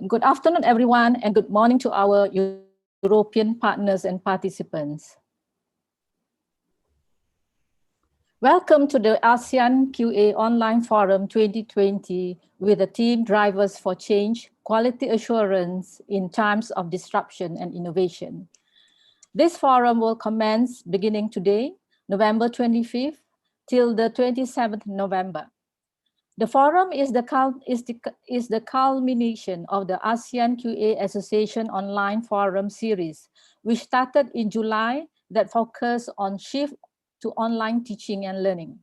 Good afternoon, everyone, and good morning to our European partners and participants. Welcome to the ASEAN-QA Online Forum 2020 with the theme Drivers for Change, Quality Assurance in Times of Disruption and Innovation. This forum will commence beginning today, November 25th, till the 27th November. The forum is the culmination of the ASEAN-QA Association Online Forum series, which started in July that focused on shift to online teaching and learning.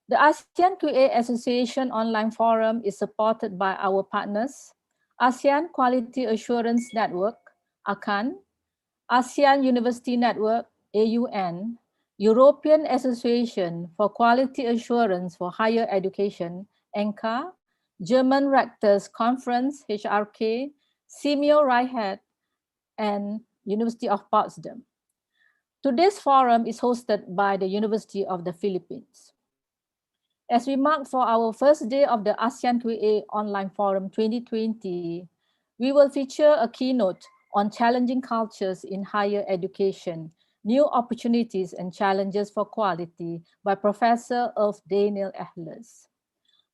The ASEAN-QA Association Online Forum is supported by our partners, ASEAN Quality Assurance Network, AQAN, ASEAN University Network, AUN, European Association for Quality Assurance for Higher Education, ENQA, German Rectors Conference, HRK, Simeo Reichert, and University of Potsdam. Today's forum is hosted by the University of the Philippines. As we mark for our first day of the ASEAN-QA Online Forum 2020, we will feature a keynote on challenging cultures in higher education, new opportunities and challenges for quality by Professor Ulf-Daniel Ehlers.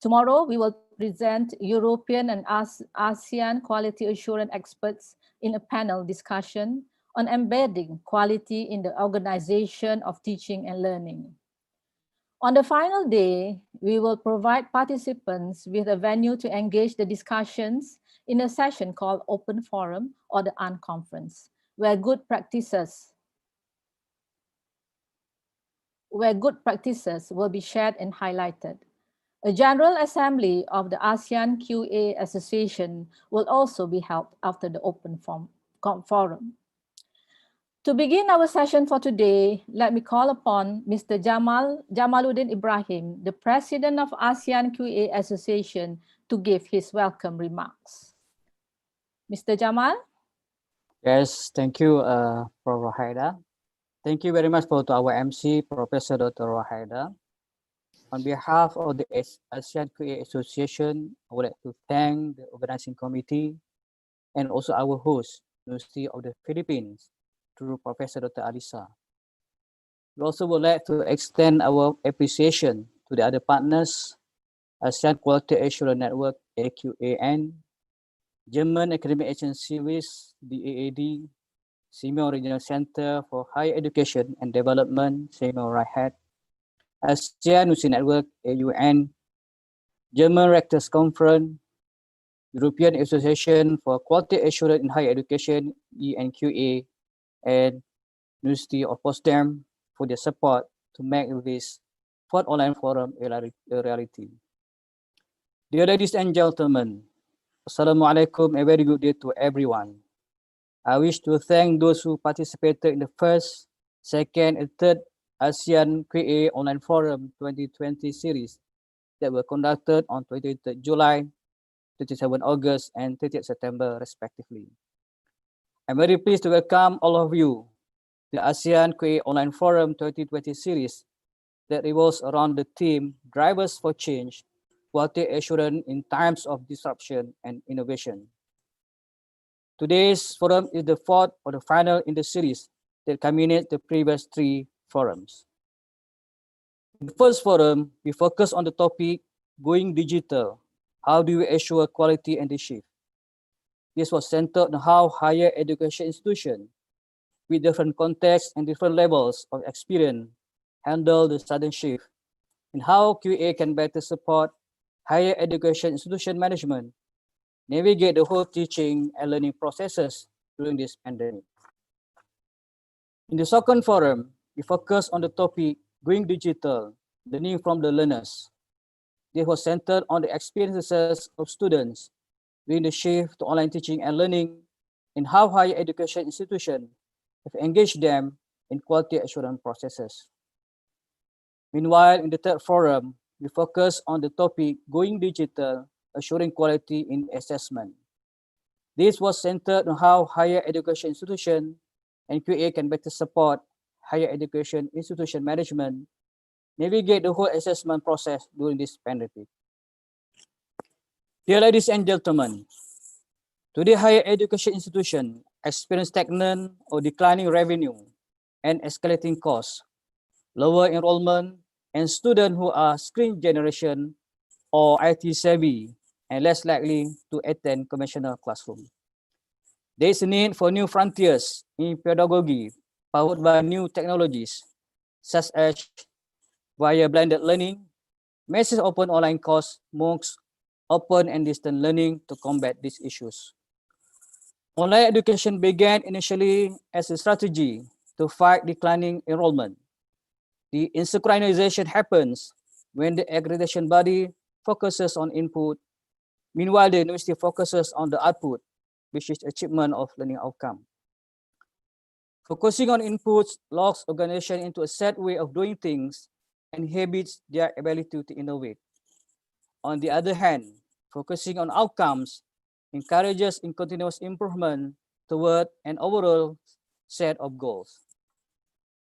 Tomorrow, we will present European and ASEAN quality assurance experts in a panel discussion on embedding quality in the organization of teaching and learning. On the final day, we will provide participants with a venue to engage the discussions in a session called Open Forum or the Unconference, where good practices will be shared and highlighted. A General Assembly of the ASEAN-QA Association will also be held after the Open Forum. To begin our session for today, let me call upon Mr. Jamaluddin Ibrahim, the President of ASEAN-QA Association, to give his welcome remarks. Mr. Jamal? Yes, thank you, Prof. Rohaida. Thank you very much to our MC, Professor Dr. Rohaida. On behalf of the ASEAN-QA Association, I would like to thank the organizing committee and also our host, University of the Philippines, through Professor Dr. Alisa. We also would like to extend our appreciation to the other partners, ASEAN Quality Assurance Network, AQAN, German Academic Action Series, DAAD, Simeo Regional Center for Higher Education and Development, Simeo Reichert, ASEAN University Network, AUN, German Rectors Conference, European Association for Quality Assurance in Higher Education, ENQA, and University of Potsdam for their support to make this fourth online forum a reality. Dear ladies and gentlemen, Assalamualaikum, a very good day to everyone. I wish to thank those who participated in the first, second, and third ASEAN-QA Online Forum 2020 series that were conducted on 23rd July, 27 August, and 30th September, respectively. I'm very pleased to welcome all of you to the ASEAN-QA Online Forum 2020 series that revolves around the theme Drivers for Change, Quality Assurance in Times of Disruption and Innovation. Today's forum is the fourth or the final in the series that culminates the previous three forums. In the first forum, we focus on the topic Going Digital, how do we assure quality and the shift? This was centered on how higher education institutions with different contexts and different levels of experience handle the sudden shift, and how QA can better support higher education institution management, navigate the whole teaching and learning processes during this pandemic. In the second forum, we focus on the topic Going Digital, learning from the learners. This was centered on the experiences of students during the shift to online teaching and learning, and how higher education institutions have engaged them in quality assurance processes. Meanwhile, in the third forum, we focus on the topic Going Digital, assuring quality in assessment. This was centered on how higher education institutions and QA can better support higher education institution management, navigate the whole assessment process during this pandemic. Dear ladies and gentlemen, Today, higher education institutions experience stagnant or declining revenue and escalating costs, lower enrollment, and students who are screen generation or IT savvy and less likely to attend conventional classroom. There is a need for new frontiers in pedagogy powered by new technologies, such as via blended learning, massive open online course, MOOCs, open and distant learning to combat these issues. Online education began initially as a strategy to fight declining enrollment. The synchronization happens when the accreditation body focuses on input, meanwhile the university focuses on the output, which is achievement of learning outcome. Focusing on inputs locks organization into a set way of doing things and inhibits their ability to innovate. On the other hand, focusing on outcomes encourages in continuous improvement toward an overall set of goals.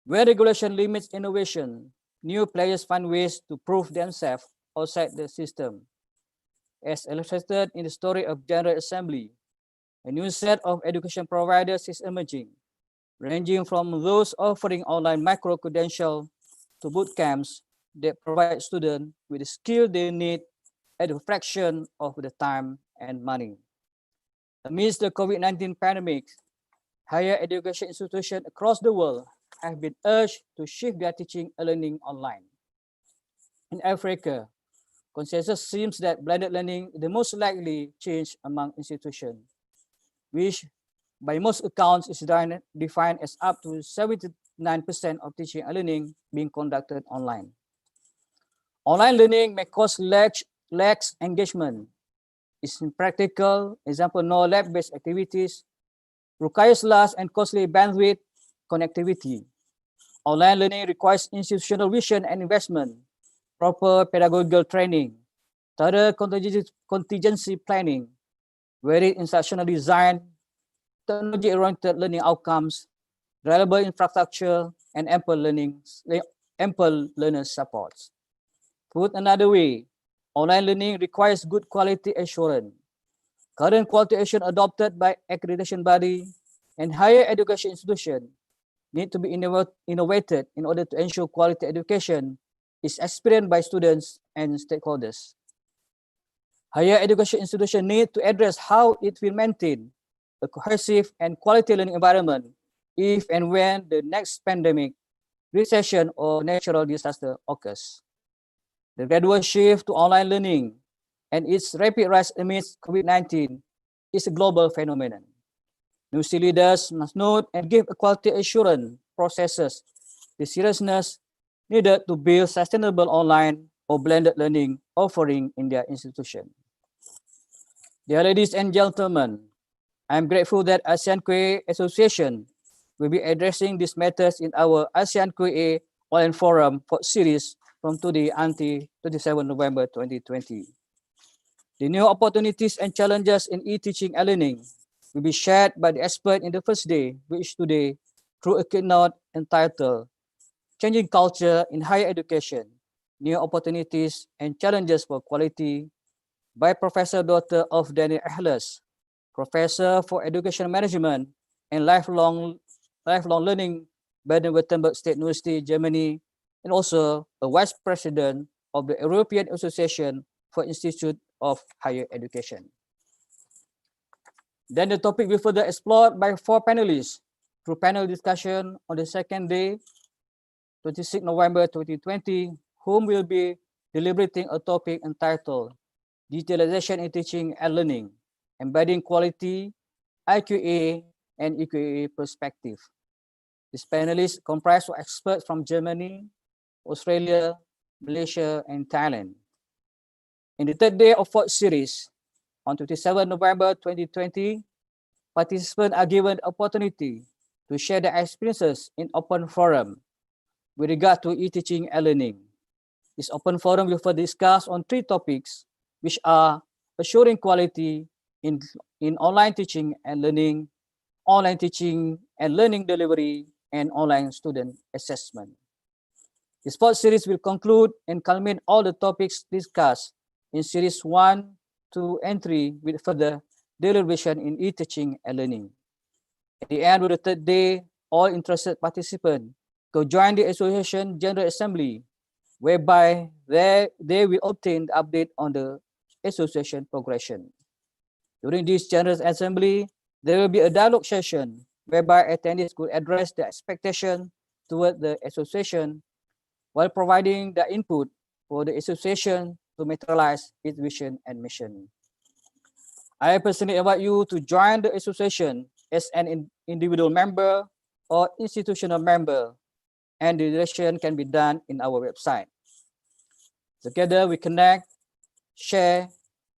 Where regulation limits innovation, new players find ways to prove themselves outside the system. As illustrated in the story of General Assembly, a new set of education providers is emerging, ranging from those offering online micro-credential to boot camps that provide students with the skill they need at a fraction of the time and money. Amidst the COVID-19 pandemic, higher education institutions across the world have been urged to shift their teaching and learning online. In Africa, consensus seems that blended learning is the most likely change among institutions, which by most accounts is defined as up to 79% of teaching and learning being conducted online. Online learning may cause lacks engagement. It's impractical, example, no lab-based activities, requires large and costly bandwidth connectivity. Online learning requires institutional vision and investment, proper pedagogical training, thorough contingency planning, varied instructional design, technology-oriented learning outcomes, reliable infrastructure, and ample learner supports. Put another way, online learning requires good quality assurance. Current quality assurance adopted by accreditation body and higher education institutions need to be innovated in order to ensure quality education is experienced by students and stakeholders. Higher education institutions need to address how it will maintain a cohesive and quality learning environment if and when the next pandemic, recession, or natural disaster occurs. The gradual shift to online learning and its rapid rise amidst COVID-19 is a global phenomenon. University leaders must note and give quality assurance processes the seriousness needed to build sustainable online or blended learning offering in their institution. Dear ladies and gentlemen, I am grateful that ASEAN-QA Association will be addressing these matters in our ASEAN-QA Online Forum series from today until 27 November 2020. The new opportunities and challenges in e-teaching and learning will be shared by the expert in the first day, which today, through a keynote entitled Changing Culture in Higher Education, New Opportunities and Challenges for Quality by Professor Dr. Ulf-Daniel Ehlers, Professor for Education Management and Lifelong Learning, Baden-Wurttemberg State University, Germany, and also a Vice President of the European Association for Institute of Higher Education. Then the topic will further explored by 4 panelists through panel discussion on the second day, 26 November 2020, whom will be deliberating a topic entitled Digitalization in Teaching and Learning, Embedding Quality, AQA, and EQA Perspective. These panelists comprise of experts from Germany, Australia, Malaysia, and Thailand. In the third day of 4th series, on 27 November 2020, participants are given the opportunity to share their experiences in open forum with regard to e-teaching and learning. This open forum will further discuss on 3 topics, which are assuring quality in online teaching and learning, online teaching and learning delivery, and online student assessment. This 4th series will conclude and culminate all the topics discussed in series 1, 2, and 3 with further deliberation in e-teaching and learning. At the end of the third day, all interested participants could join the association General Assembly, whereby they will obtain the update on the association progression. During this General Assembly, there will be a dialogue session whereby attendees could address their expectation toward the association while providing the input for the association to materialize its vision and mission. I personally invite you to join the association as an individual member or institutional member, and the registration can be done in our website. Together we connect, share,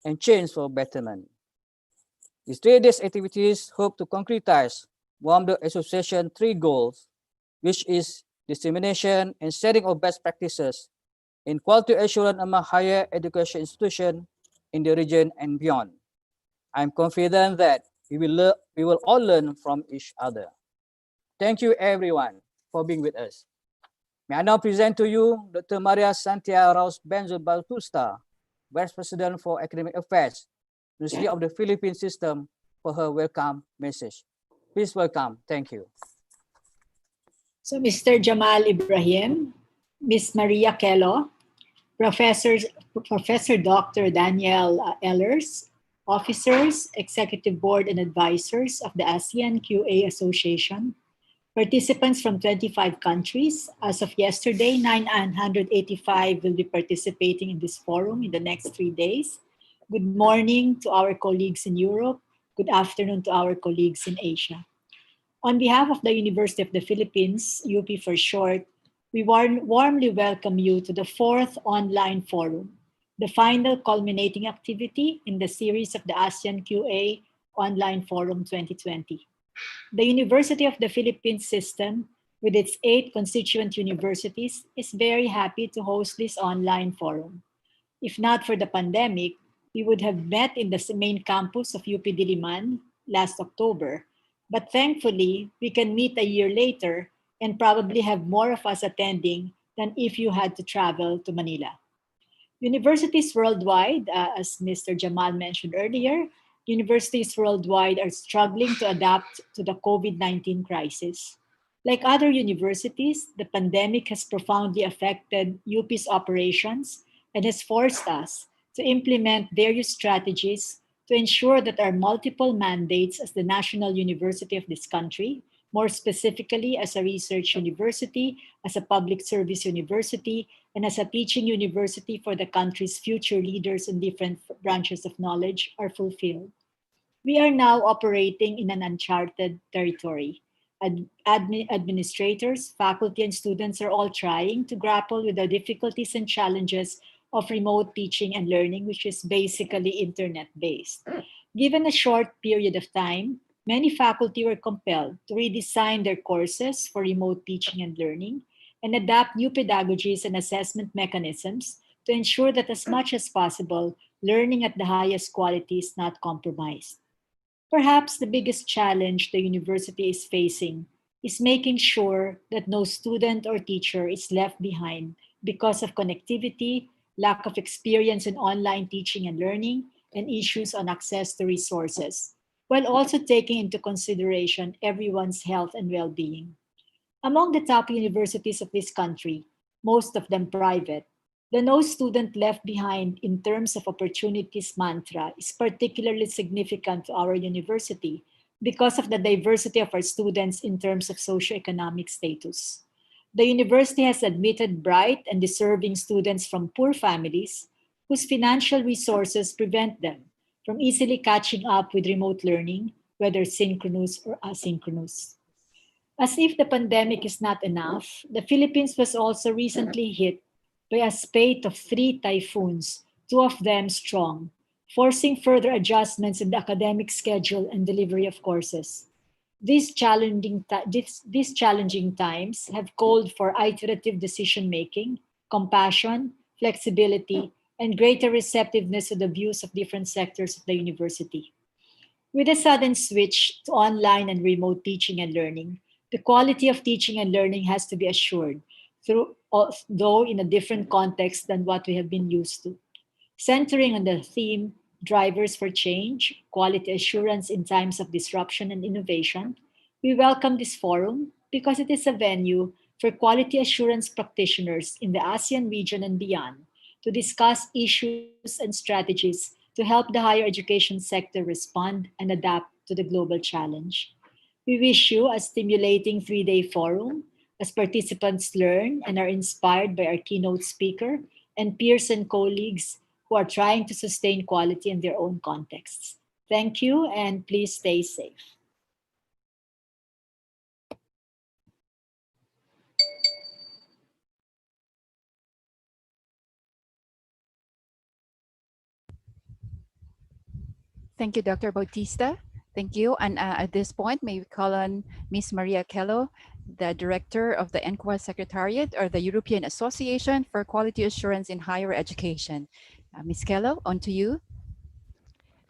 and change for betterment. These 3 days activities hope to concretize one of the association's 3 goals, which is dissemination and sharing of best practices in quality assurance among higher education institutions in the region and beyond. I'm confident that we will all learn from each other. Thank you everyone for being with us. May I now present to you Dr. Maria Santia Raus Benzo Baltusta, Vice President for Academic Affairs, University of the Philippines System, for her welcome message. Please welcome. Thank you. So Mr. Jamal Ibrahim, Ms. Maria Kello, Professor Dr. Daniel Ehlers, officers, executive board and advisors of the ASEAN-QA Association, participants from 25 countries. As of yesterday, 985 will be participating in this forum in the next 3 days. Good morning to our colleagues in Europe. Good afternoon to our colleagues in Asia. On behalf of the University of the Philippines, UP for short, we warmly welcome you to the 4th online forum, the final culminating activity in the series of the ASEAN-QA Online Forum 2020. The University of the Philippines System, with its 8 constituent universities, is very happy to host this online forum. If not for the pandemic, we would have met in the main campus of UP Diliman last October. But thankfully, we can meet a year later and probably have more of us attending than if you had to travel to Manila. Universities worldwide, as Mr. Jamal mentioned earlier, universities worldwide are struggling to adapt to the COVID-19 crisis. Like other universities, the pandemic has profoundly affected UP's operations and has forced us to implement various strategies to ensure that our multiple mandates as the national university of this country, more specifically as a research university, as a public service university, and as a teaching university for the country's future leaders in different branches of knowledge, are fulfilled. We are now operating in an uncharted territory. Administrators, faculty, and students are all trying to grapple with the difficulties and challenges of remote teaching and learning, which is basically internet-based. Given a short period of time, many faculty were compelled to redesign their courses for remote teaching and learning and adapt new pedagogies and assessment mechanisms to ensure that as much as possible, learning at the highest quality is not compromised. Perhaps the biggest challenge the university is facing is making sure that no student or teacher is left behind because of connectivity, lack of experience in online teaching and learning, and issues on access to resources, while also taking into consideration everyone's health and well-being. Among the top universities of this country, most of them private, the no student left behind in terms of opportunities mantra is particularly significant to our university because of the diversity of our students in terms of socioeconomic status. The university has admitted bright and deserving students from poor families whose financial resources prevent them from easily catching up with remote learning, whether synchronous or asynchronous. As if the pandemic is not enough, the Philippines was also recently hit by a spate of 3 typhoons, 2 of them strong, forcing further adjustments in the academic schedule and delivery of courses. These challenging times have called for iterative decision-making, compassion, flexibility, and greater receptiveness to the views of different sectors of the university. With a sudden switch to online and remote teaching and learning, the quality of teaching and learning has to be assured, though in a different context than what we have been used to. Centering on the theme, drivers for change, quality assurance in times of disruption and innovation, we welcome this forum because it is a venue for quality assurance practitioners in the ASEAN region and beyond to discuss issues and strategies to help the higher education sector respond and adapt to the global challenge. We wish you a stimulating 3-day forum as participants learn and are inspired by our keynote speaker and peers and colleagues who are trying to sustain quality in their own contexts. Thank you, and please stay safe. Thank you, Dr. Bautista. Thank you. And at this point, may we call on Ms. Maria Kello, the Director of the ASEAN-QA Secretariat, or the European Association for Quality Assurance in Higher Education. Ms. Kello, on to you.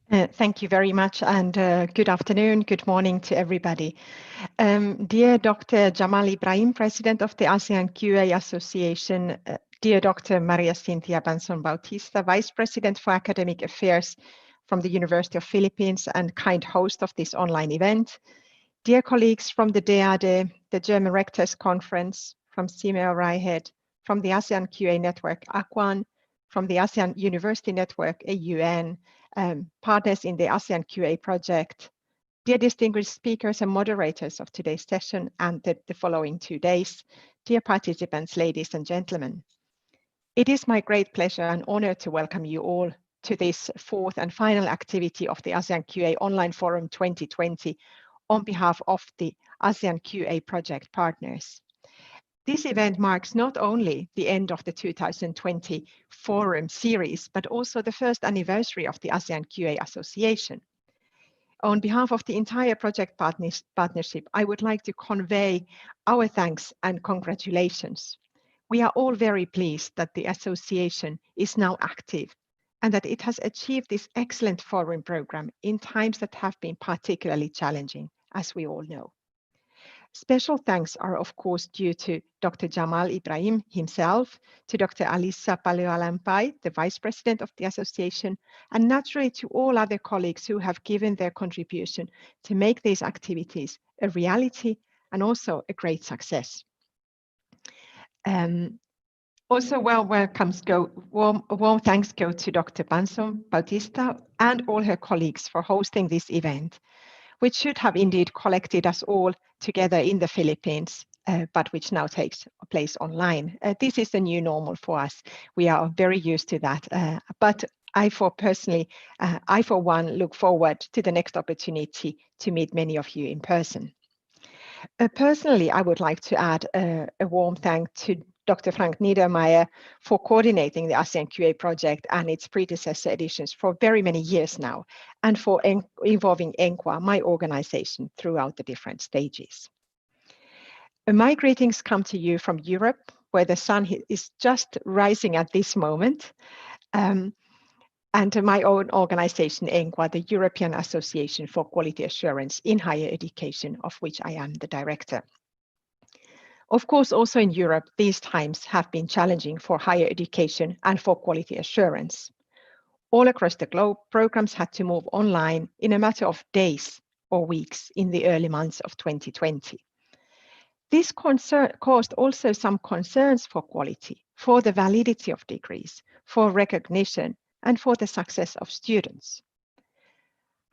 Thank you very much, and good afternoon, good morning to everybody. Dear Dr. Jamal Ibrahim, President of the ASEAN-QA Association, dear Dr. Maria Cynthia Banson Bautista, Vice President for Academic Affairs from the University of Philippines and kind host of this online event, dear colleagues from the DEADE, the German Rectors Conference, from CIMEO RIHEAD, from the ASEAN-QA Network AQAN, from the ASEAN University Network AUN, partners in the ASEAN-QA project, dear distinguished speakers and moderators of today's session and the following 2 days, dear participants, ladies and gentlemen. It is my great pleasure and honor to welcome you all to this 4th and final activity of the ASEAN-QA Online Forum 2020 on behalf of the ASEAN-QA project partners. This event marks not only the end of the 2020 Forum series, but also the first anniversary of the ASEAN-QA Association. On behalf of the entire project partnership, I would like to convey our thanks and congratulations. We are all very pleased that the association is now active and that it has achieved this excellent forum program in times that have been particularly challenging, as we all know. Special thanks are of course due to Dr. Jamal Ibrahim himself, to Dr. Alissa Paleolampai, the Vice President of the Association, and naturally to all other colleagues who have given their contribution to make these activities a reality and also a great success. Also, warm thanks go to Dr. Banson Bautista and all her colleagues for hosting this event, which should have indeed collected us all together in the Philippines, but which now takes place online. This is the new normal for us. We are very used to that. But I for one look forward to the next opportunity to meet many of you in person. Personally, I would like to add a warm thank to Dr. Frank Niedermeyer for coordinating the ASEAN-QA project and its predecessor editions for very many years now, and for involving ASEAN-QA, my organization, throughout the different stages. My greetings come to you from Europe, where the sun is just rising at this moment, and to my own organization, ASEAN-QA, the European Association for Quality Assurance in Higher Education, of which I am the director. Of course, also in Europe, these times have been challenging for higher education and for quality assurance. All across the globe, programs had to move online in a matter of days or weeks in the early months of 2020. This caused also some concerns for quality, for the validity of degrees, for recognition, and for the success of students.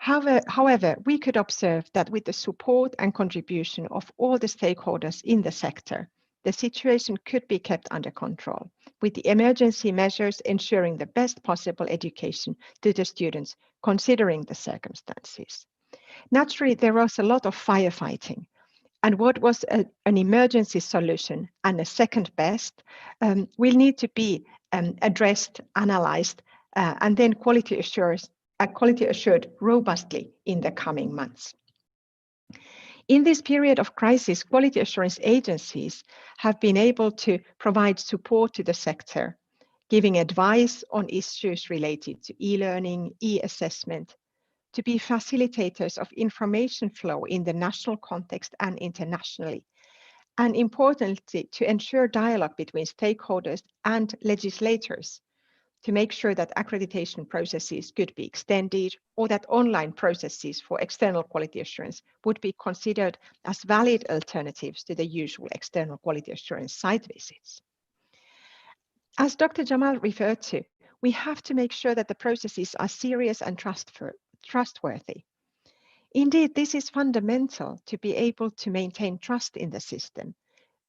However, we could observe that with the support and contribution of all the stakeholders in the sector, the situation could be kept under control, with the emergency measures ensuring the best possible education to the students, considering the circumstances. Naturally, there was a lot of firefighting, and what was an emergency solution and a second best will need to be addressed, analyzed, and then quality assured robustly in the coming months. In this period of crisis, quality assurance agencies have been able to provide support to the sector, giving advice on issues related to e-learning, e-assessment, to be facilitators of information flow in the national context and internationally, and importantly, to ensure dialogue between stakeholders and legislators, to make sure that accreditation processes could be extended or that online processes for external quality assurance would be considered as valid alternatives to the usual external quality assurance site visits. As Dr. Jamal referred to, we have to make sure that the processes are serious and trustworthy. Indeed, this is fundamental to be able to maintain trust in the system.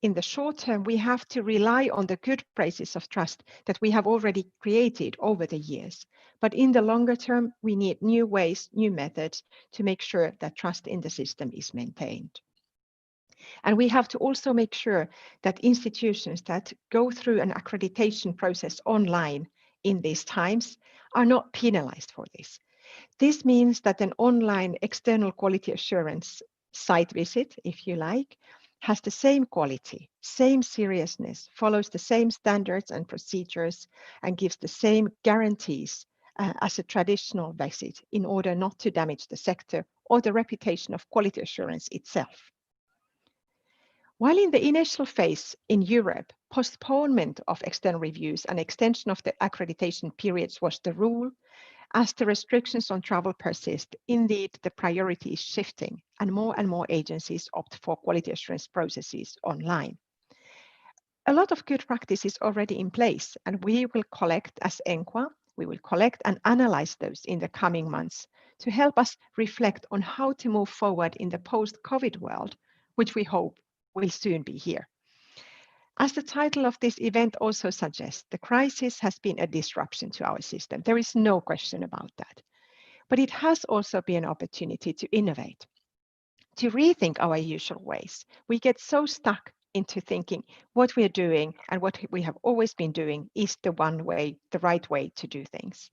In the short term, we have to rely on the good basis of trust that we have already created over the years. But in the longer term, we need new ways, new methods to make sure that trust in the system is maintained. And we have to also make sure that institutions that go through an accreditation process online in these times are not penalized for this. This means that an online external quality assurance site visit, if you like, has the same quality, same seriousness, follows the same standards and procedures, and gives the same guarantees as a traditional visit in order not to damage the sector or the reputation of quality assurance itself. While in the initial phase in Europe, postponement of external reviews and extension of the accreditation periods was the rule, as the restrictions on travel persist, indeed the priority is shifting and more agencies opt for quality assurance processes online. A lot of good practice is already in place, and we will collect as ENQA, we will collect and analyze those in the coming months to help us reflect on how to move forward in the post-COVID world, which we hope will soon be here. As the title of this event also suggests, the crisis has been a disruption to our system. There is no question about that. But it has also been an opportunity to innovate, to rethink our usual ways. We get so stuck into thinking what we are doing and what we have always been doing is the one way, the right way to do things.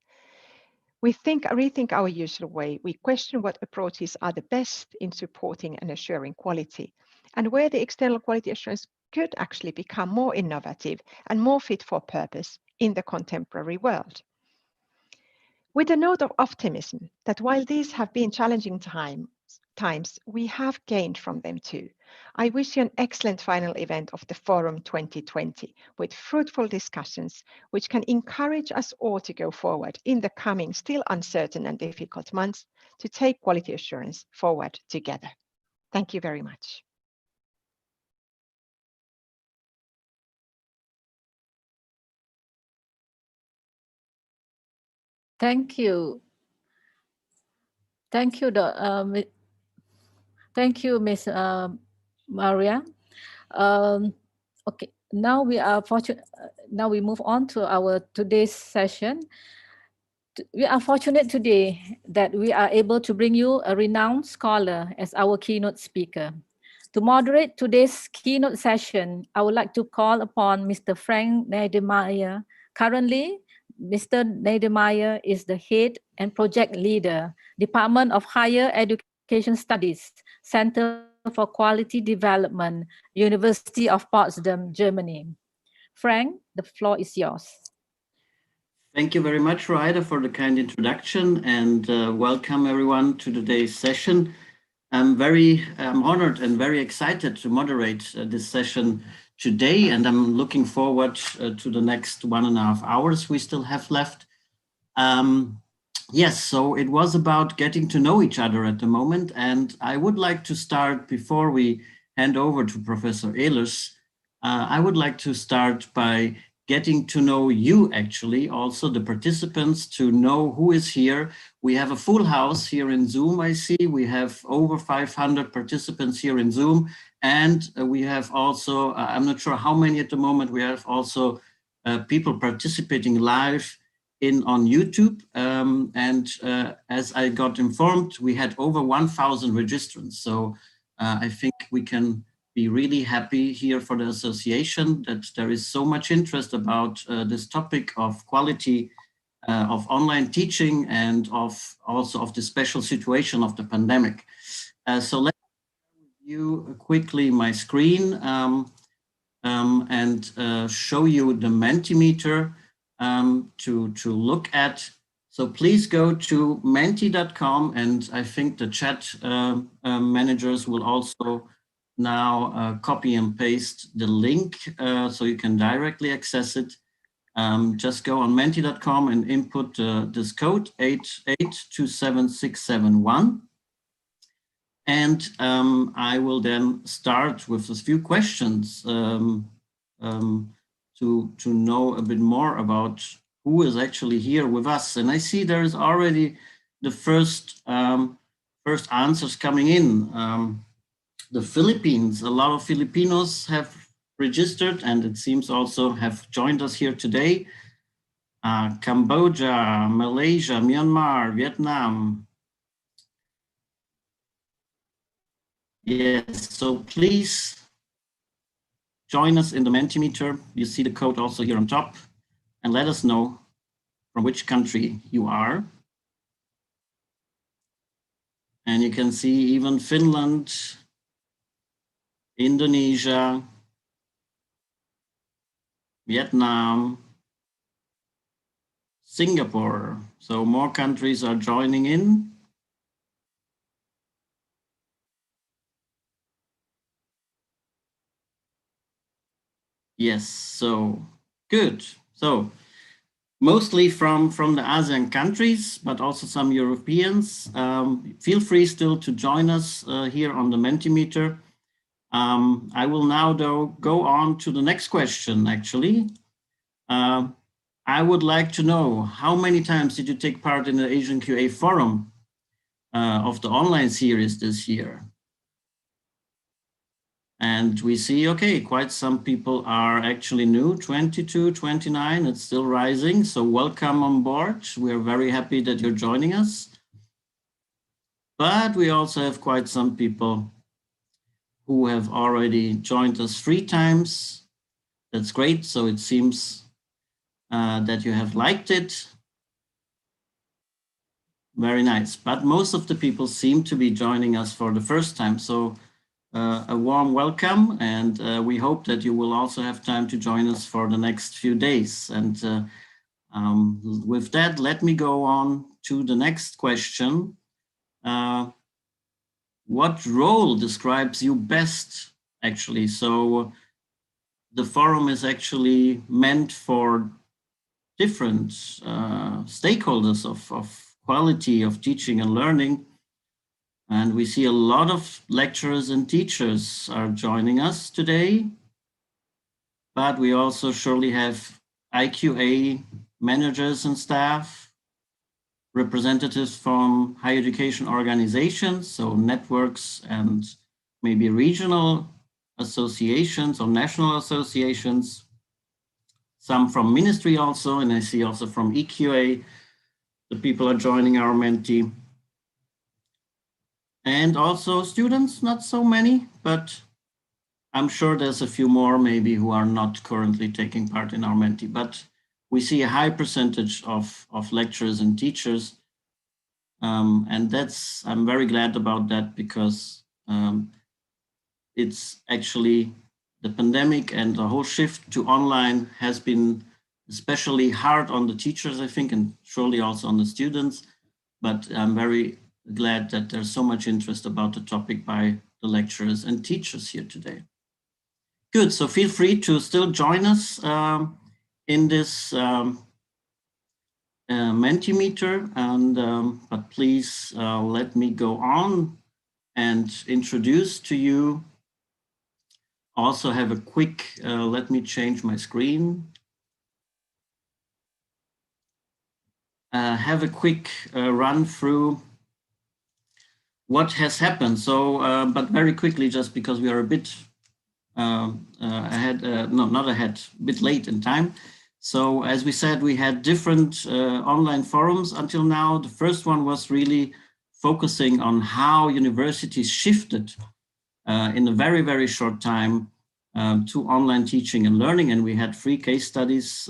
We rethink our usual way. We question what approaches are the best in supporting and assuring quality, and where the external quality assurance could actually become more innovative and more fit for purpose in the contemporary world. With a note of optimism that while these have been challenging times, we have gained from them too. I wish you an excellent final event of the Forum 2020 with fruitful discussions, which can encourage us all to go forward in the coming still uncertain and difficult months to take quality assurance forward together. Thank you very much. Thank you. Thank you, thank you, Ms. Maria. Okay, now we are fortunate. Now we move on to our today's session. We are fortunate today that we are able to bring you a renowned scholar as our keynote speaker. To moderate today's keynote session, I would like to call upon Mr. Frank Neidermeyer. Currently, Mr. Neidermeyer is the head and project leader, Department of Higher Education Studies, Center for Quality Development, University of Potsdam, Germany. Frank, the floor is yours. Thank you very much, Raida, for the kind introduction, and welcome everyone to today's session. I'm honored and very excited to moderate this session today, and I'm looking forward to the next 1.5 hours we still have left. Yes, so it was about getting to know each other at the moment, and I would like to start, before we hand over to Professor Ehlers, I would like to start by getting to know you, actually, also the participants, to know who is here. We have a full house here in Zoom, I see. We have over 500 participants here in Zoom. And we have also, I'm not sure how many at the moment, we have also people participating live on YouTube. As I got informed, we had over 1,000 registrants. So I think we can be really happy here for the association that there is so much interest about this topic of quality of online teaching and also of the special situation of the pandemic. So let me view quickly my screen and show you the Mentimeter to look at. So please go to menti.com, and I think the chat managers will also now copy and paste the link so you can directly access it. just go on menti.com and input this code 8827671. And I will then start with a few questions to know a bit more about who is actually here with us. And I see there is already the first answers coming in. The Philippines, a lot of Filipinos have registered, and it seems also have joined us here today. Cambodia, Malaysia, Myanmar, Vietnam. Yes, so please join us in the Mentimeter. You see the code also here on top, and let us know from which country you are. And you can see even Finland, Indonesia, Vietnam, Singapore. So more countries are joining in. Yes, so good. So mostly from the ASEAN countries, but also some Europeans. Feel free still to join us here on the Mentimeter. I will now though go on to the next question, actually. I would like to know, how many times did you take part in the ASEAN-QA Forum of the online series this year? And we see, okay, quite some people are actually new, 22, 29, it's still rising. So welcome on board. We're very happy that you're joining us. But we also have quite some people who have already joined us 3 times. That's great. So it seems that you have liked it. Very nice. But most of the people seem to be joining us for the first time. So a warm welcome, and we hope that you will also have time to join us for the next few days. And with that, let me go on to the next question. What role describes you best, actually? So the forum is actually meant for different stakeholders of quality of teaching and learning. And we see a lot of lecturers and teachers are joining us today, but we also surely have IQA managers and staff, representatives from higher education organizations, so networks and maybe regional associations or national associations, some from ministry also, and I see also from EQA, the people are joining our Menti. And also students, not so many, but I'm sure there's a few more maybe who are not currently taking part in our Menti, but we see a high percentage of lecturers and teachers. And I'm very glad about that, because it's actually the pandemic and the whole shift to online has been especially hard on the teachers, I think, and surely also on the students, but I'm very glad that there's so much interest about the topic by the lecturers and teachers here today. Good, so feel free to still join us in this Mentimeter, and but please let me go on and introduce to you. Also have a quick, let me change my screen. Have a quick run through what has happened. So, but very quickly, just because we are a bit ahead, no, not ahead, a bit late in time. So as we said, we had different online forums until now. The first one was really focusing on how universities shifted in a very, very short time to online teaching and learning. And we had 3 case studies,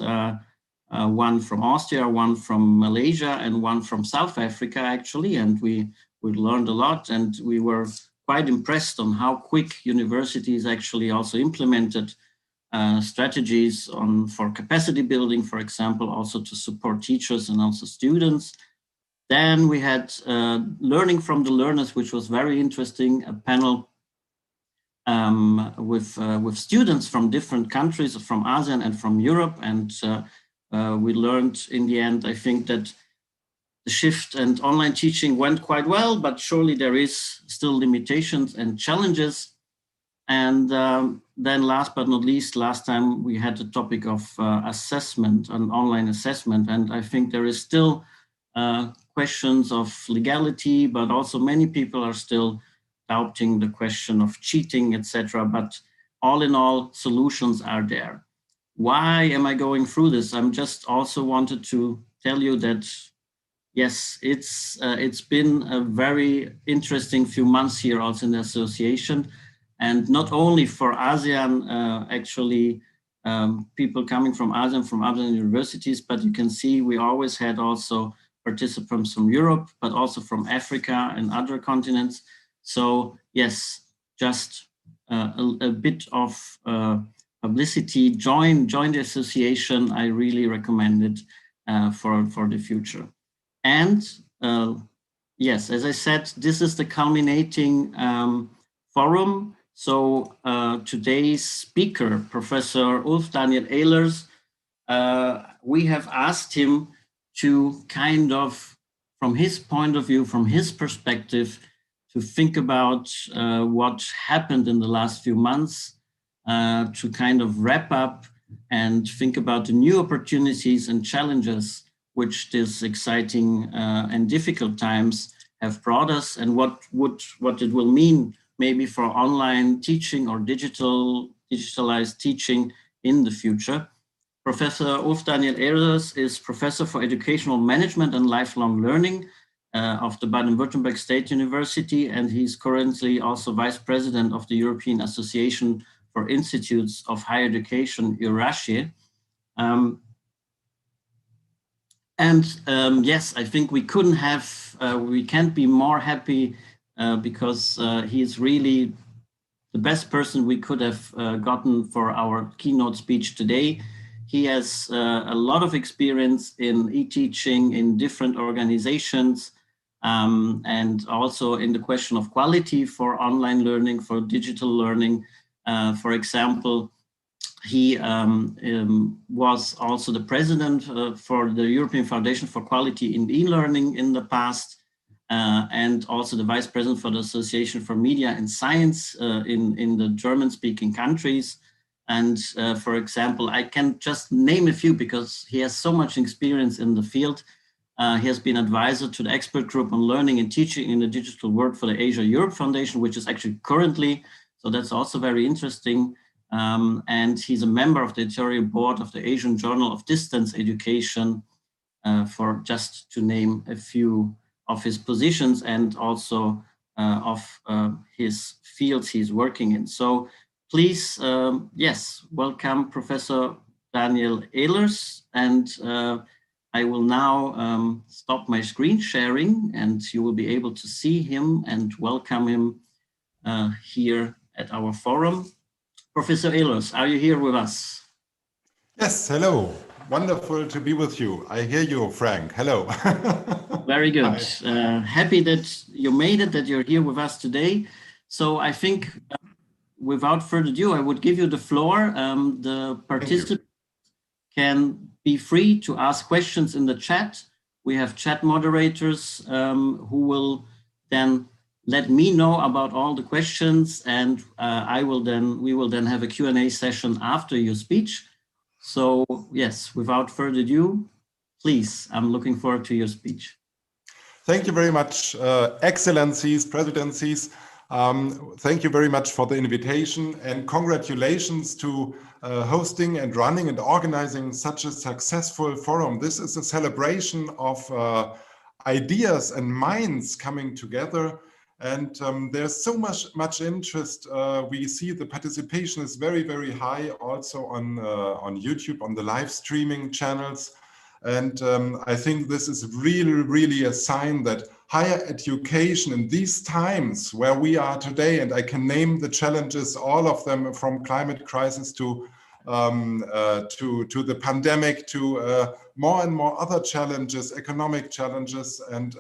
one from Austria, one from Malaysia, and one from South Africa, actually. And we learned a lot, and we were quite impressed on how quick universities actually also implemented strategies for capacity building, for example, also to support teachers and also students. Then we had learning from the learners, which was very interesting, a panel with students from different countries, from ASEAN and from Europe, and we learned in the end, I think that the shift and online teaching went quite well, but surely there is still limitations and challenges. And then last but not least, last time we had the topic of assessment and online assessment. And I think there is still questions of legality, but also many people are still doubting the question of cheating, etc. But all in all, solutions are there. Why am I going through this? I'm just also wanted to tell you that, yes, it's been a very interesting few months here also in the association. And not only for ASEAN, actually, people coming from ASEAN, from other universities, but you can see we always had also participants from Europe, but also from Africa and other continents. So yes, just a bit of publicity, join the association. I really recommend it for the future. And yes, as I said, this is the culminating forum. So today's speaker, Professor Ulf-Daniel Ehlers, we have asked him to kind of, from his point of view, from his perspective, to think about what happened in the last few months, to kind of wrap up and think about the new opportunities and challenges which this exciting and difficult times have brought us, and what it will mean maybe for online teaching or digitalized teaching in the future. Professor Ulf-Daniel Ehlers is Professor for Educational Management and Lifelong Learning of the Baden-Wurttemberg State University, and he's currently also Vice President of the European Association for Institutes of Higher Education, EURASHE. Yes, I think we couldn't have, we can't be more happy because he's really the best person we could have gotten for our keynote speech today. He has a lot of experience in e-teaching in different organizations, and also in the question of quality for online learning, for digital learning. For example, he was also the president for the European Foundation for Quality in e-learning in the past, and also the vice president for the Association for Media and Science in the German-speaking countries. And for example, I can just name a few because he has so much experience in the field. He has been advisor to the expert group on learning and teaching in the digital world for the Asia-Europe Foundation, which is actually currently, so that's also very interesting. And he's a member of the editorial board of the Asian Journal of Distance Education, for just to name a few of his positions and also of his fields he's working in. So please, yes, welcome Professor Daniel Ehlers, and I will now stop my screen sharing and you will be able to see him and welcome him here at our forum. Professor Ehlers, are you here with us? Yes, hello. Wonderful to be with you. I hear you, Frank. Hello. Very good. Happy that you made it, that you're here with us today. So I think without further ado, I would give you the floor. The participants can be free to ask questions in the chat. We have chat moderators who will then let me know about all the questions, and we will then have a Q&A session after your speech. So yes, without further ado, please, I'm looking forward to your speech. Thank you very much, Excellencies, Presidencies. Thank you very much for the invitation, and congratulations to hosting and running and organizing such a successful forum. This is a celebration of ideas and minds coming together. And there's so much interest. We see the participation is very, very high also on YouTube, on the live streaming channels. And I think this is really, really a sign that higher education in these times where we are today, and I can name the challenges, all of them, from climate crisis to the pandemic, to more and more other challenges, economic challenges and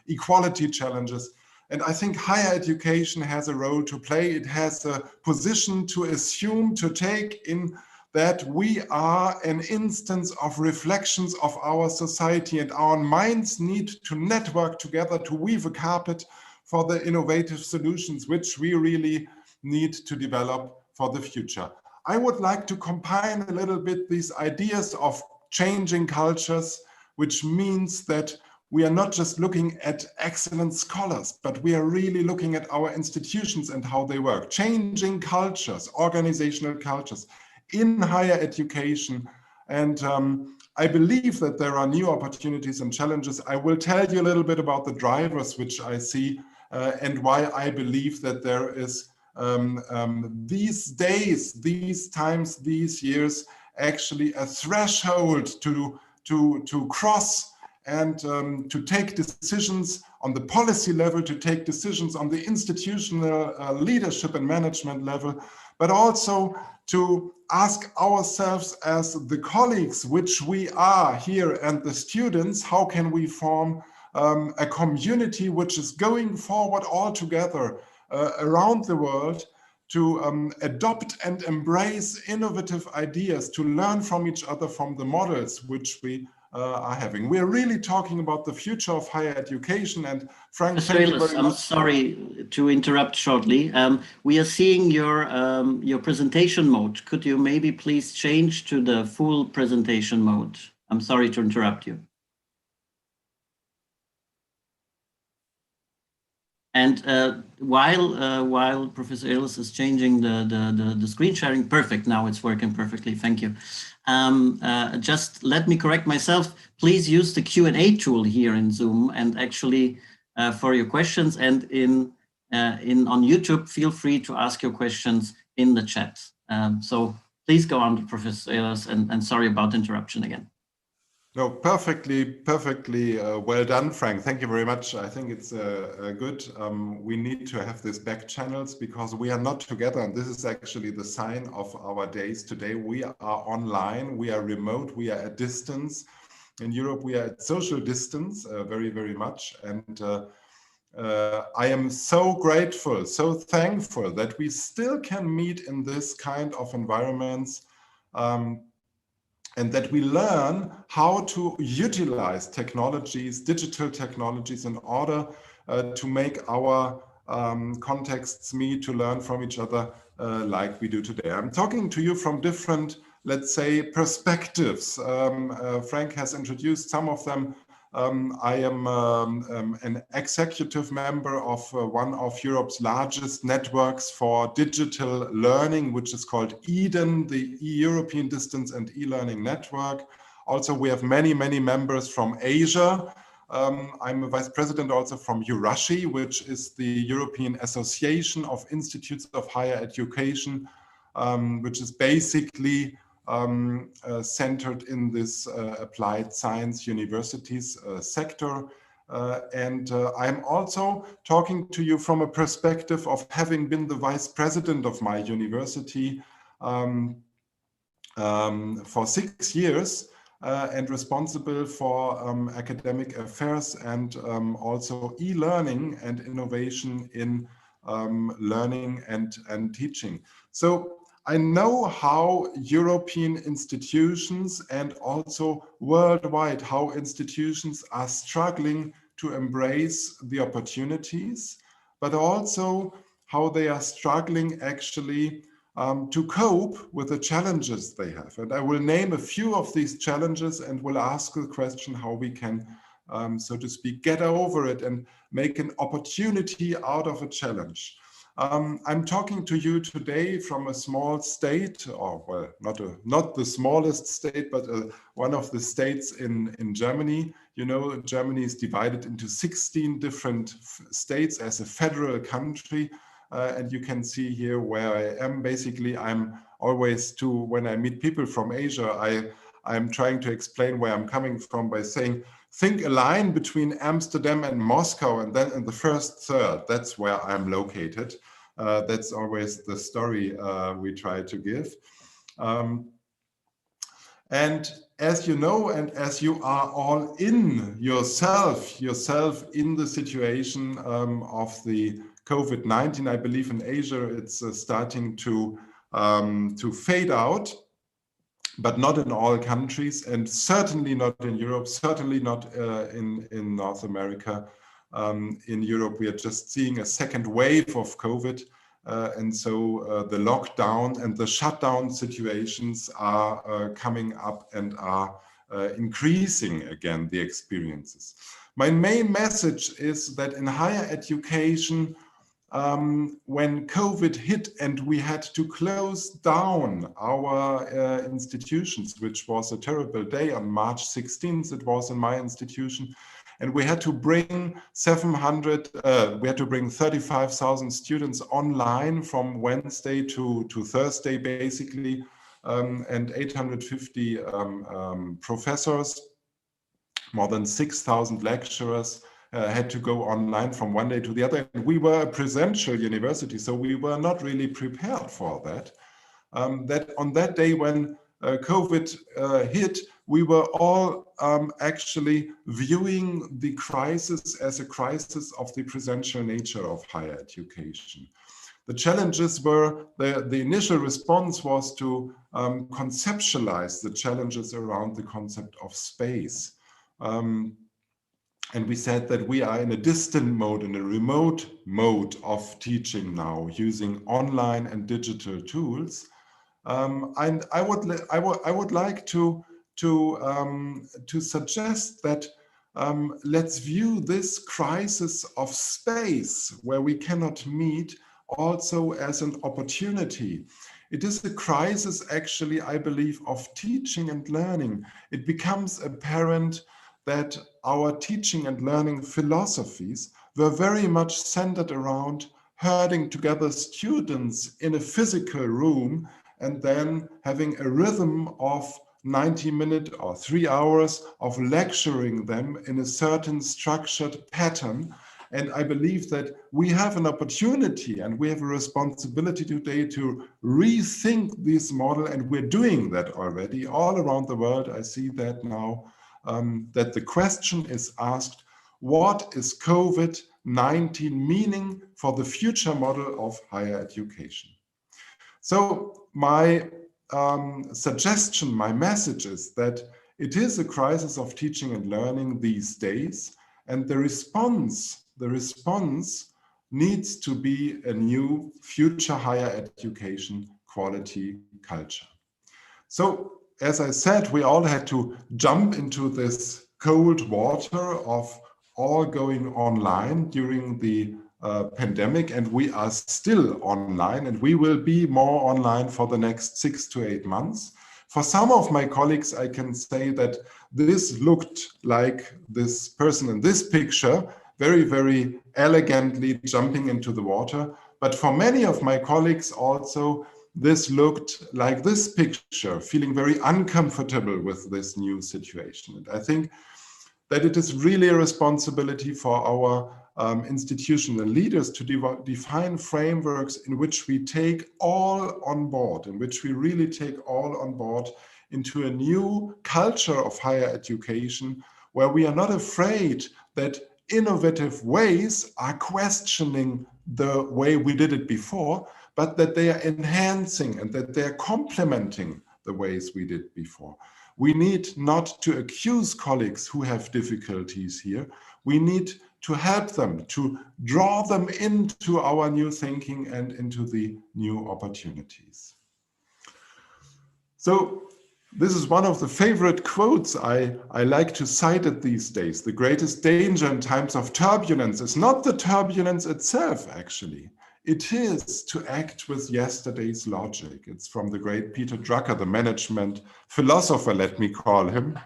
equality challenges. And I think higher education has a role to play. It has a position to assume, to take in that we are an instance of reflections of our society, and our minds need to network together to weave a carpet for the innovative solutions which we really need to develop for the future. I would like to combine a little bit these ideas of changing cultures, which means that we are not just looking at excellent scholars, but we are really looking at our institutions and how they work. Changing cultures, organizational cultures in higher education. And I believe that there are new opportunities and challenges. I will tell you a little bit about the drivers which I see and why I believe that there is these days, these times, these years, actually a threshold to cross and to take decisions on the policy level, to take decisions on the institutional leadership and management level, but also to ask ourselves as the colleagues which we are here and the students, how can we form a community which is going forward all together around the world to adopt and embrace innovative ideas, to learn from each other, from the models which we are having. We're really talking about the future of higher education. And Frank, thank you very much. I'm sorry to interrupt shortly. We are seeing your presentation mode. Could you maybe please change to the full presentation mode? I'm sorry to interrupt you. And while Professor Ehlers is changing the screen sharing, perfect, now it's working perfectly, thank you. Just let me correct myself, please use the Q&A tool here in Zoom and actually for your questions, and on YouTube, feel free to ask your questions in the chat. So please go on, Professor Ehlers, and sorry about the interruption again. No, perfectly well done, Frank. Thank you very much. I think it's good. We need to have these back channels because we are not together. And this is actually the sign of our days today. We are online, we are remote, we are at distance. In Europe, we are at social distance very, very much. And I am so grateful, so thankful that we still can meet in this kind of environments. And that we learn how to utilize technologies, digital technologies, in order to make our contexts meet, to learn from each other like we do today. I'm talking to you from different, let's say, perspectives. Frank has introduced some of them. I am an executive member of one of Europe's largest networks for digital learning, which is called EDEN, the European Distance and E-Learning Network. Also, we have many, many members from Asia. I'm a vice president also from EURASHI, which is the European Association of Institutes of Higher Education, which is basically centered in this applied science universities sector. And I'm also talking to you from a perspective of having been the vice president of my university for 6 years and responsible for academic affairs and also e-learning and innovation in learning and teaching. So I know how European institutions and also worldwide how institutions are struggling to embrace the opportunities, but also how they are struggling actually to cope with the challenges they have. And I will name a few of these challenges and will ask the question how we can, so to speak, get over it and make an opportunity out of a challenge. I'm talking to you today from a small state, or well, not the smallest state, but one of the states in Germany. You know, Germany is divided into 16 different states as a federal country. And you can see here where I am. Basically, I'm always when I meet people from Asia, I'm trying to explain where I'm coming from by saying, think a line between Amsterdam and Moscow, and then in the first third, that's where I'm located. That's always the story we try to give. And as you know, and as you are all in yourself in the situation of the COVID-19, I believe in Asia, it's starting to fade out. but not in all countries, and certainly not in Europe, certainly not in North America. In Europe, we are just seeing a second wave of COVID. And so the lockdown and the shutdown situations are coming up and are increasing again the experiences. My main message is that in higher education, when COVID hit and we had to close down our institutions, which was a terrible day on March 16th, it was in my institution, and we had to bring 35,000 students online from Wednesday to Thursday, basically, and 850 professors, more than 6,000 lecturers had to go online from one day to the other. And we were a presential university, so we were not really prepared for that. That on that day when COVID hit, we were all actually viewing the crisis as a crisis of the presential nature of higher education. The challenges were, the initial response was to conceptualize the challenges around the concept of space. And we said that we are in a distant mode, in a remote mode of teaching now, using online and digital tools. And I would like to suggest that let's view this crisis of space where we cannot meet also as an opportunity. It is a crisis, actually, I believe, of teaching and learning. It becomes apparent that our teaching and learning philosophies were very much centered around herding together students in a physical room and then having a rhythm of 90 minutes or 3 hours of lecturing them in a certain structured pattern. And I believe that we have an opportunity and we have a responsibility today to rethink this model, and we're doing that already all around the world. I see that now, that the question is asked, what is COVID-19 meaning for the future model of higher education? So my suggestion, my message is that it is a crisis of teaching and learning these days, and the response needs to be a new future higher education quality culture. So, as I said, we all had to jump into this cold water of all going online during the pandemic, and we are still online, and we will be more online for the next 6 to 8 months. For some of my colleagues, I can say that this looked like this person in this picture, very, very elegantly jumping into the water. But for many of my colleagues also, this looked like this picture, feeling very uncomfortable with this new situation. And I think that it is really a responsibility for our institutional leaders to define frameworks in which we take all on board, in which we really take all on board into a new culture of higher education, where we are not afraid that innovative ways are questioning the way we did it before, but that they are enhancing and that they are complementing the ways we did before. We need not to accuse colleagues who have difficulties here. We need to help them, to draw them into our new thinking and into the new opportunities. So this is one of the favorite quotes I like to cite it these days. The greatest danger in times of turbulence is not the turbulence itself, actually. It is to act with yesterday's logic. It's from the great Peter Drucker, the management philosopher, let me call him,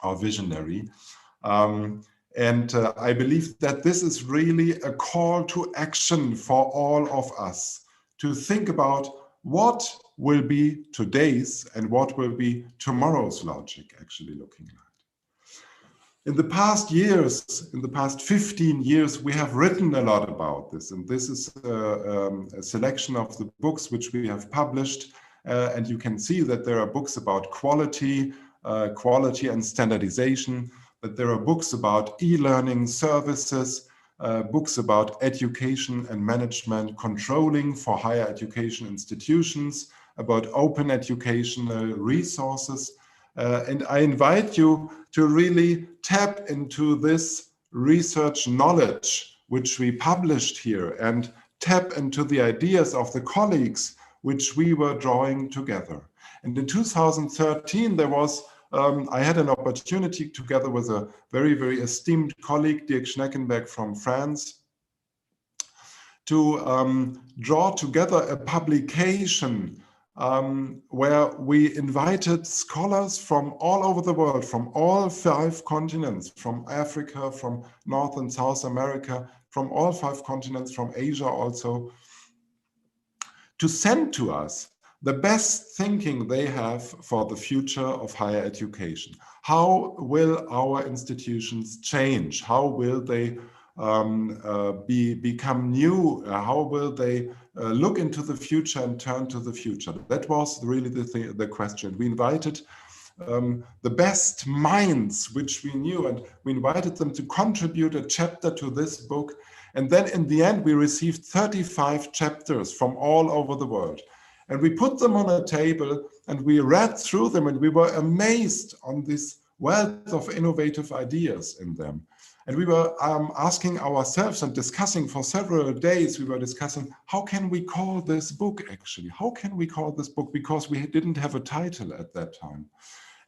or visionary. I believe that this is really a call to action for all of us to think about what will be today's and what will be tomorrow's logic actually looking like. In the past years, in the past 15 years, we have written a lot about this, and this is a selection of the books which we have published, and you can see that there are books about quality and standardization, that there are books about e-learning services, books about education and management controlling for higher education institutions, about open educational resources. And I invite you to really tap into this research knowledge which we published here and tap into the ideas of the colleagues which we were drawing together. And in 2013, there was, I had an opportunity together with a very, very esteemed colleague, Dirk Schneckenberg from France, to draw together a publication where we invited scholars from all over the world, from all 5 continents, from Africa, from North and South America, from all 5 continents, from Asia also, to send to us the best thinking they have for the future of higher education. How will our institutions change? How will they become new? How will they look into the future and turn to the future? That was really the question. We invited the best minds which we knew, and we invited them to contribute a chapter to this book. And then in the end, we received 35 chapters from all over the world. And we put them on a table and we read through them, and we were amazed on this wealth of innovative ideas in them. And we were asking ourselves and discussing for several days, we were discussing, how can we call this book actually? How can we call this book? Because we didn't have a title at that time.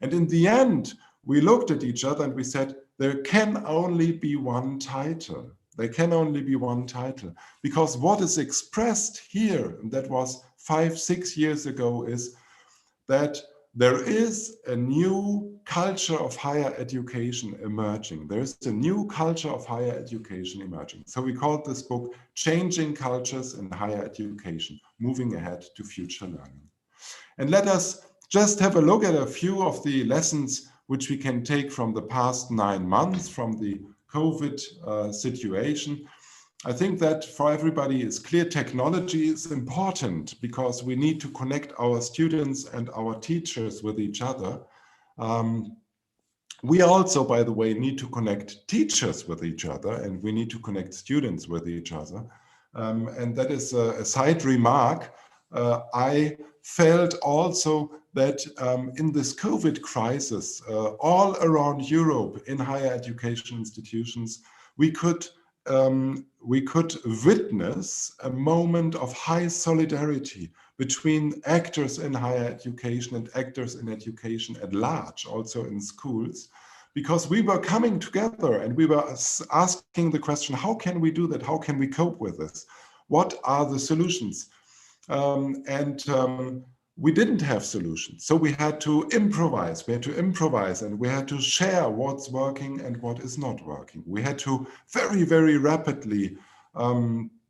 And in the end, we looked at each other and we said, there can only be one title. There can only be one title. Because what is expressed here, and that was 5-6 years ago, is that there is a new culture of higher education emerging. There is a new culture of higher education emerging. So we called this book Changing Cultures in Higher Education, Moving Ahead to Future Learning. And let us just have a look at a few of the lessons which we can take from the past 9 months, from the COVID situation. I think that for everybody it's clear technology is important because we need to connect our students and our teachers with each other. We also, by the way, need to connect teachers with each other, and we need to connect students with each other. And that is a side remark. I felt also that in this COVID crisis, all around Europe in higher education institutions, we could witness a moment of high solidarity between actors in higher education and actors in education at large, also in schools, because we were coming together and we were asking the question, how can we do that? How can we cope with this? What are the solutions? We didn't have solutions. So we had to improvise. We had to improvise and we had to share what's working and what is not working. We had to very, very rapidly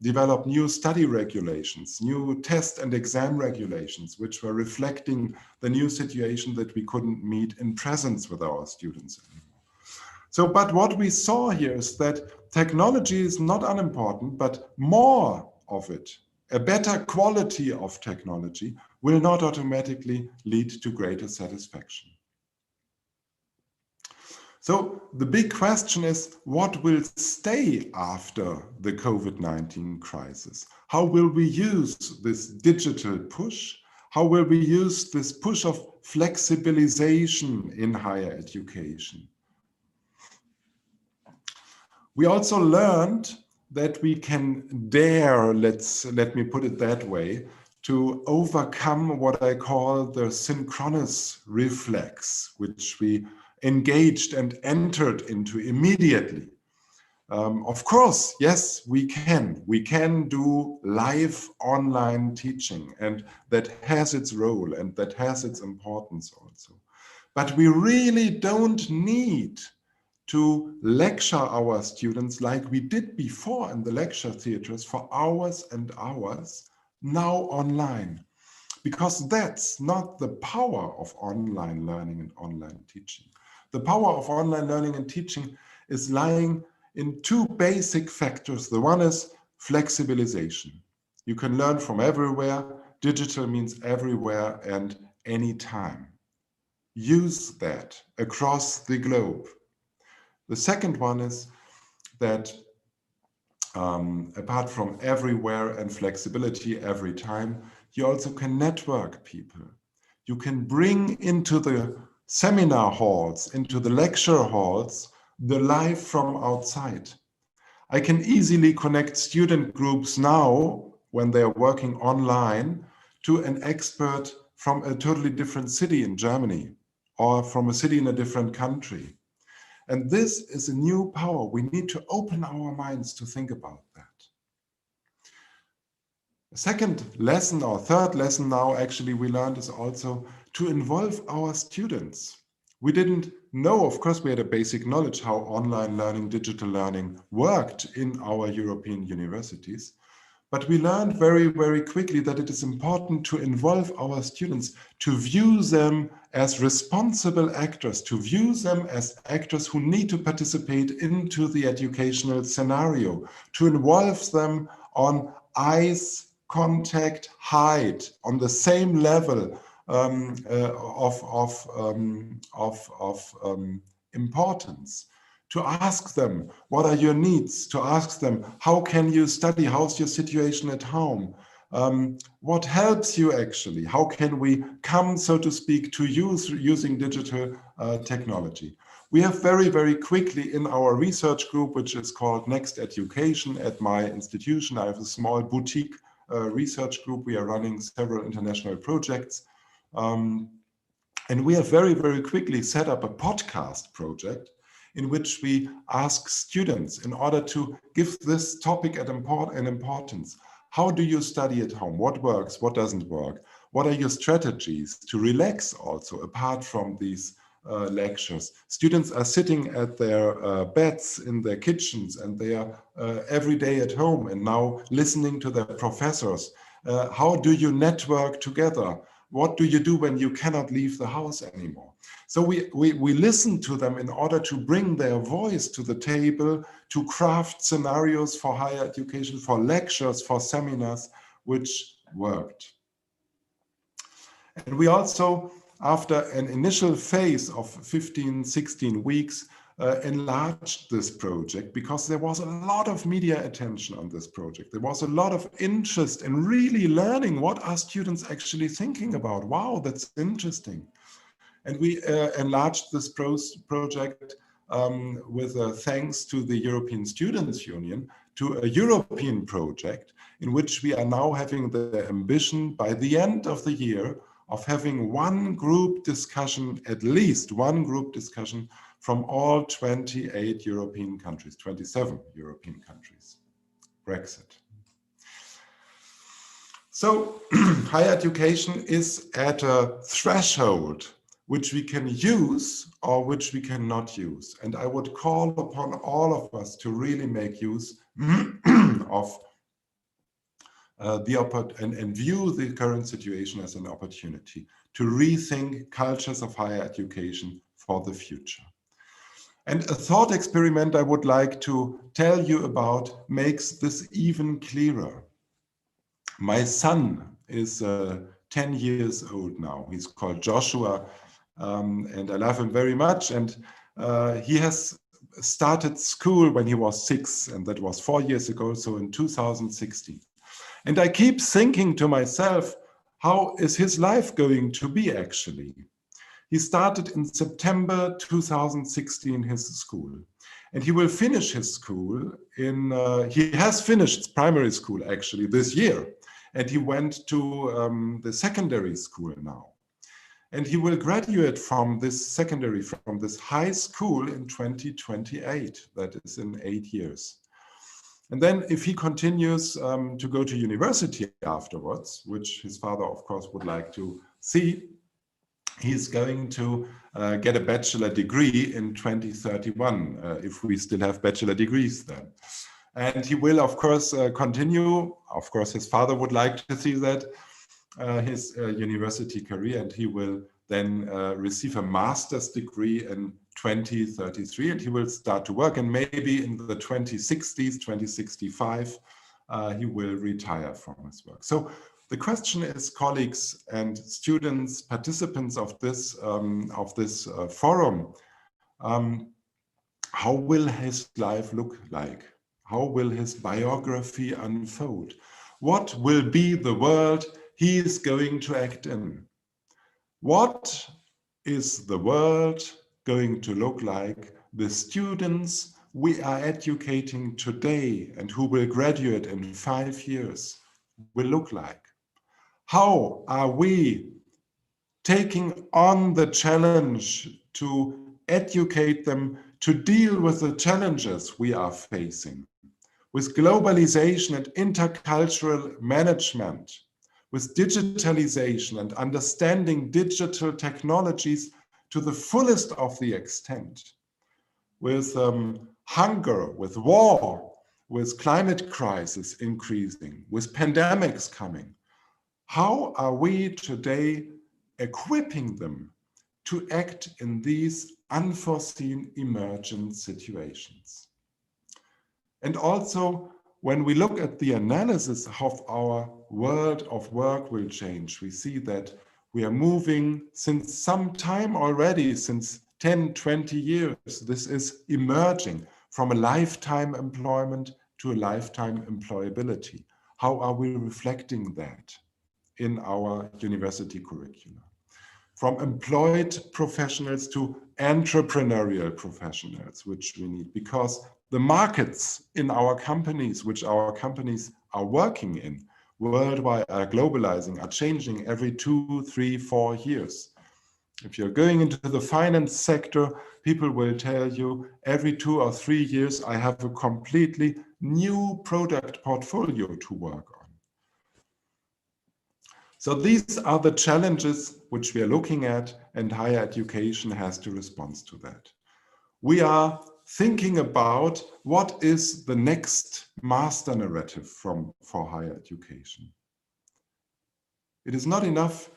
develop new study regulations, new test and exam regulations, which were reflecting the new situation that we couldn't meet in presence with our students anymore. So, but what we saw here is that technology is not unimportant, but more of it, a better quality of technology, will not automatically lead to greater satisfaction. So the big question is, what will stay after the COVID-19 crisis? How will we use this digital push? How will we use this push of flexibilization in higher education? We also learned that we can dare, let me put it that way, to overcome what I call the synchronous reflex, which we engaged and entered into immediately. Of course, yes, we can do live online teaching, and that has its role and that has its importance also. But we really don't need to lecture our students like we did before in the lecture theaters for hours and hours, now online, because that's not the power of online learning and online teaching. The power of online learning and teaching is lying in 2 basic factors. The one is flexibilization. You can learn from everywhere. Digital means everywhere and anytime. Use that across the globe. The second one is that apart from everywhere and flexibility every time, you also can network people. You can bring into the seminar halls, into the lecture halls, the life from outside. I can easily connect student groups now, when they are working online, to an expert from a totally different city in Germany, or from a city in a different country. And this is a new power. We need to open our minds to think about that. The second lesson, or third lesson now actually we learned, is also to involve our students. We didn't know, of course, we had a basic knowledge how online learning, digital learning worked in our European universities. But we learned very, very quickly that it is important to involve our students, to view them as responsible actors, to view them as actors who need to participate into the educational scenario, to involve them on eyes, contact, height, on the same level of importance. To ask them, what are your needs? To ask them, how can you study? How's your situation at home? What helps you actually? How can we come, so to speak, to use using digital technology? We have very, very quickly in our research group, which is called Next Education at my institution, I have a small boutique research group. We are running several international projects. And we have very, very quickly set up a podcast project in which we ask students, in order to give this topic an importance. How do you study at home? What works? What doesn't work? What are your strategies to relax also, apart from these lectures? Students are sitting at their beds in their kitchens, and they are every day at home and now listening to their professors. How do you network together? What do you do when you cannot leave the house anymore? So we listen to them in order to bring their voice to the table, to craft scenarios for higher education, for lectures, for seminars, which worked. And we also, after an initial phase of 15, 16 weeks, enlarged this project, because there was a lot of media attention on this project. There was a lot of interest in really learning what are students actually thinking about. Wow, that's interesting. And we enlarged this project with thanks to the European Students' Union, to a European project in which we are now having the ambition by the end of the year of having one group discussion, at least one group discussion from all 28 European countries, 27 European countries. Brexit. So higher education is at a threshold which we can use or which we cannot use. And I would call upon all of us to really make use of and view the current situation as an opportunity to rethink cultures of higher education for the future. And a thought experiment I would like to tell you about makes this even clearer. My son is 10 years old now. He's called Joshua, and I love him very much. And he has started school when he was 6, and that was 4 years ago, so in 2016. And I keep thinking to myself, how is his life going to be actually? He started in September 2016 his school, and he will finish his school in, he has finished primary school actually this year, and he went to the secondary school now. And he will graduate from this secondary, from this high school in 2028, that is in 8 years. And then if he continues to go to university afterwards, which his father of course would like to see, he's going to get a bachelor degree in 2031, if we still have bachelor degrees then. And he will, of course, continue. Of course, his father would like to see that, his university career, and he will then receive a master's degree in 2033, and he will start to work. And maybe in the 2060s, 2065, he will retire from his work. So the question is, colleagues and students, participants of this forum, how will his life look like? How will his biography unfold? What will be the world he is going to act in. What is the world going to look like? The students we are educating today and who will graduate in 5 years will look like? How are we taking on the challenge to educate them to deal with the challenges we are facing, with globalization and intercultural management, with digitalization and understanding digital technologies to the fullest of the extent, with hunger, with war, with climate crisis increasing, with pandemics coming? How are we today equipping them to act in these unforeseen emergent situations? And also, when we look at the analysis of our world of work will change, we see that we are moving since some time already, since 10, 20 years, this is emerging from a lifetime employment to a lifetime employability. How are we reflecting that in our university curricula? From employed professionals to entrepreneurial professionals, which we need, because the markets in our companies, which our companies are working in worldwide, are globalizing, are changing every 2, 3, 4 years. If you're going into the finance sector, people will tell you every 2 or 3 years, I have a completely new product portfolio to work on. So these are the challenges which we are looking at, and higher education has to respond to that. We are thinking about what is the next master narrative for higher education. It is not enough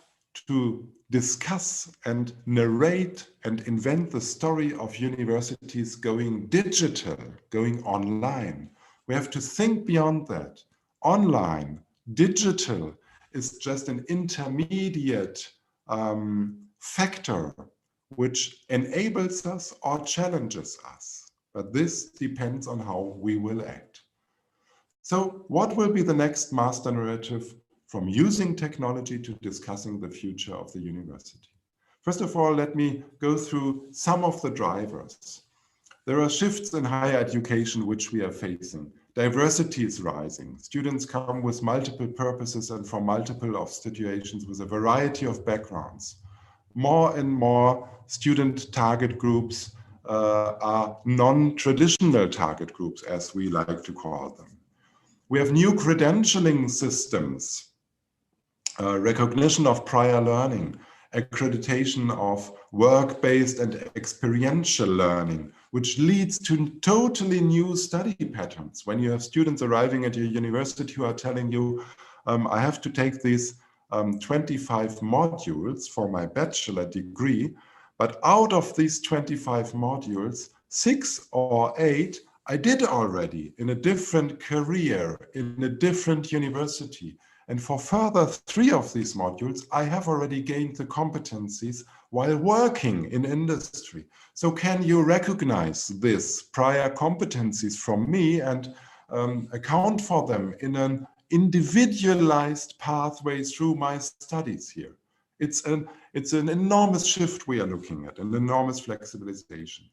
to discuss and narrate and invent the story of universities going digital, going online. We have to think beyond that. Online, digital is just an intermediate factor which enables us or challenges us. But this depends on how we will act. So what will be the next master narrative from using technology to discussing the future of the university? First of all, let me go through some of the drivers. There are shifts in higher education which we are facing. Diversity is rising. Students come with multiple purposes and from multiple of situations with a variety of backgrounds. More and more student target groups are non-traditional target groups, as we like to call them. We have new credentialing systems, recognition of prior learning, accreditation of work-based and experiential learning, which leads to totally new study patterns. When you have students arriving at your university who are telling you, I have to take these 25 modules for my bachelor degree, but out of these 25 modules, 6 or 8 I did already in a different career, in a different university. And for further 3 of these modules, I have already gained the competencies while working in industry. So can you recognize this prior competencies from me and account for them in an individualized pathway through my studies here? It's an enormous shift we are looking at, an enormous flexibilization.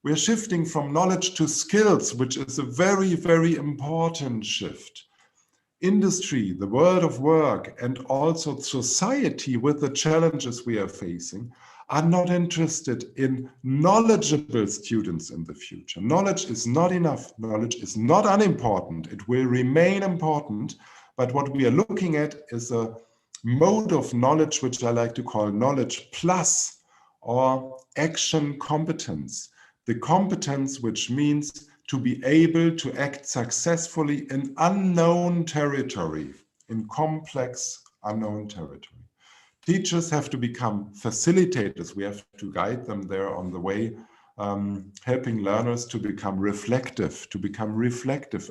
We're shifting from knowledge to skills, which is a very, very important shift. Industry, the world of work, and also society with the challenges we are facing are not interested in knowledgeable students in the future. Knowledge is not enough. Knowledge is not unimportant. It will remain important. But what we are looking at is a mode of knowledge, which I like to call knowledge plus or action competence. The competence which means to be able to act successfully in unknown territory, in complex unknown territory. Teachers have to become facilitators. We have to guide them there on the way, helping learners to become reflective.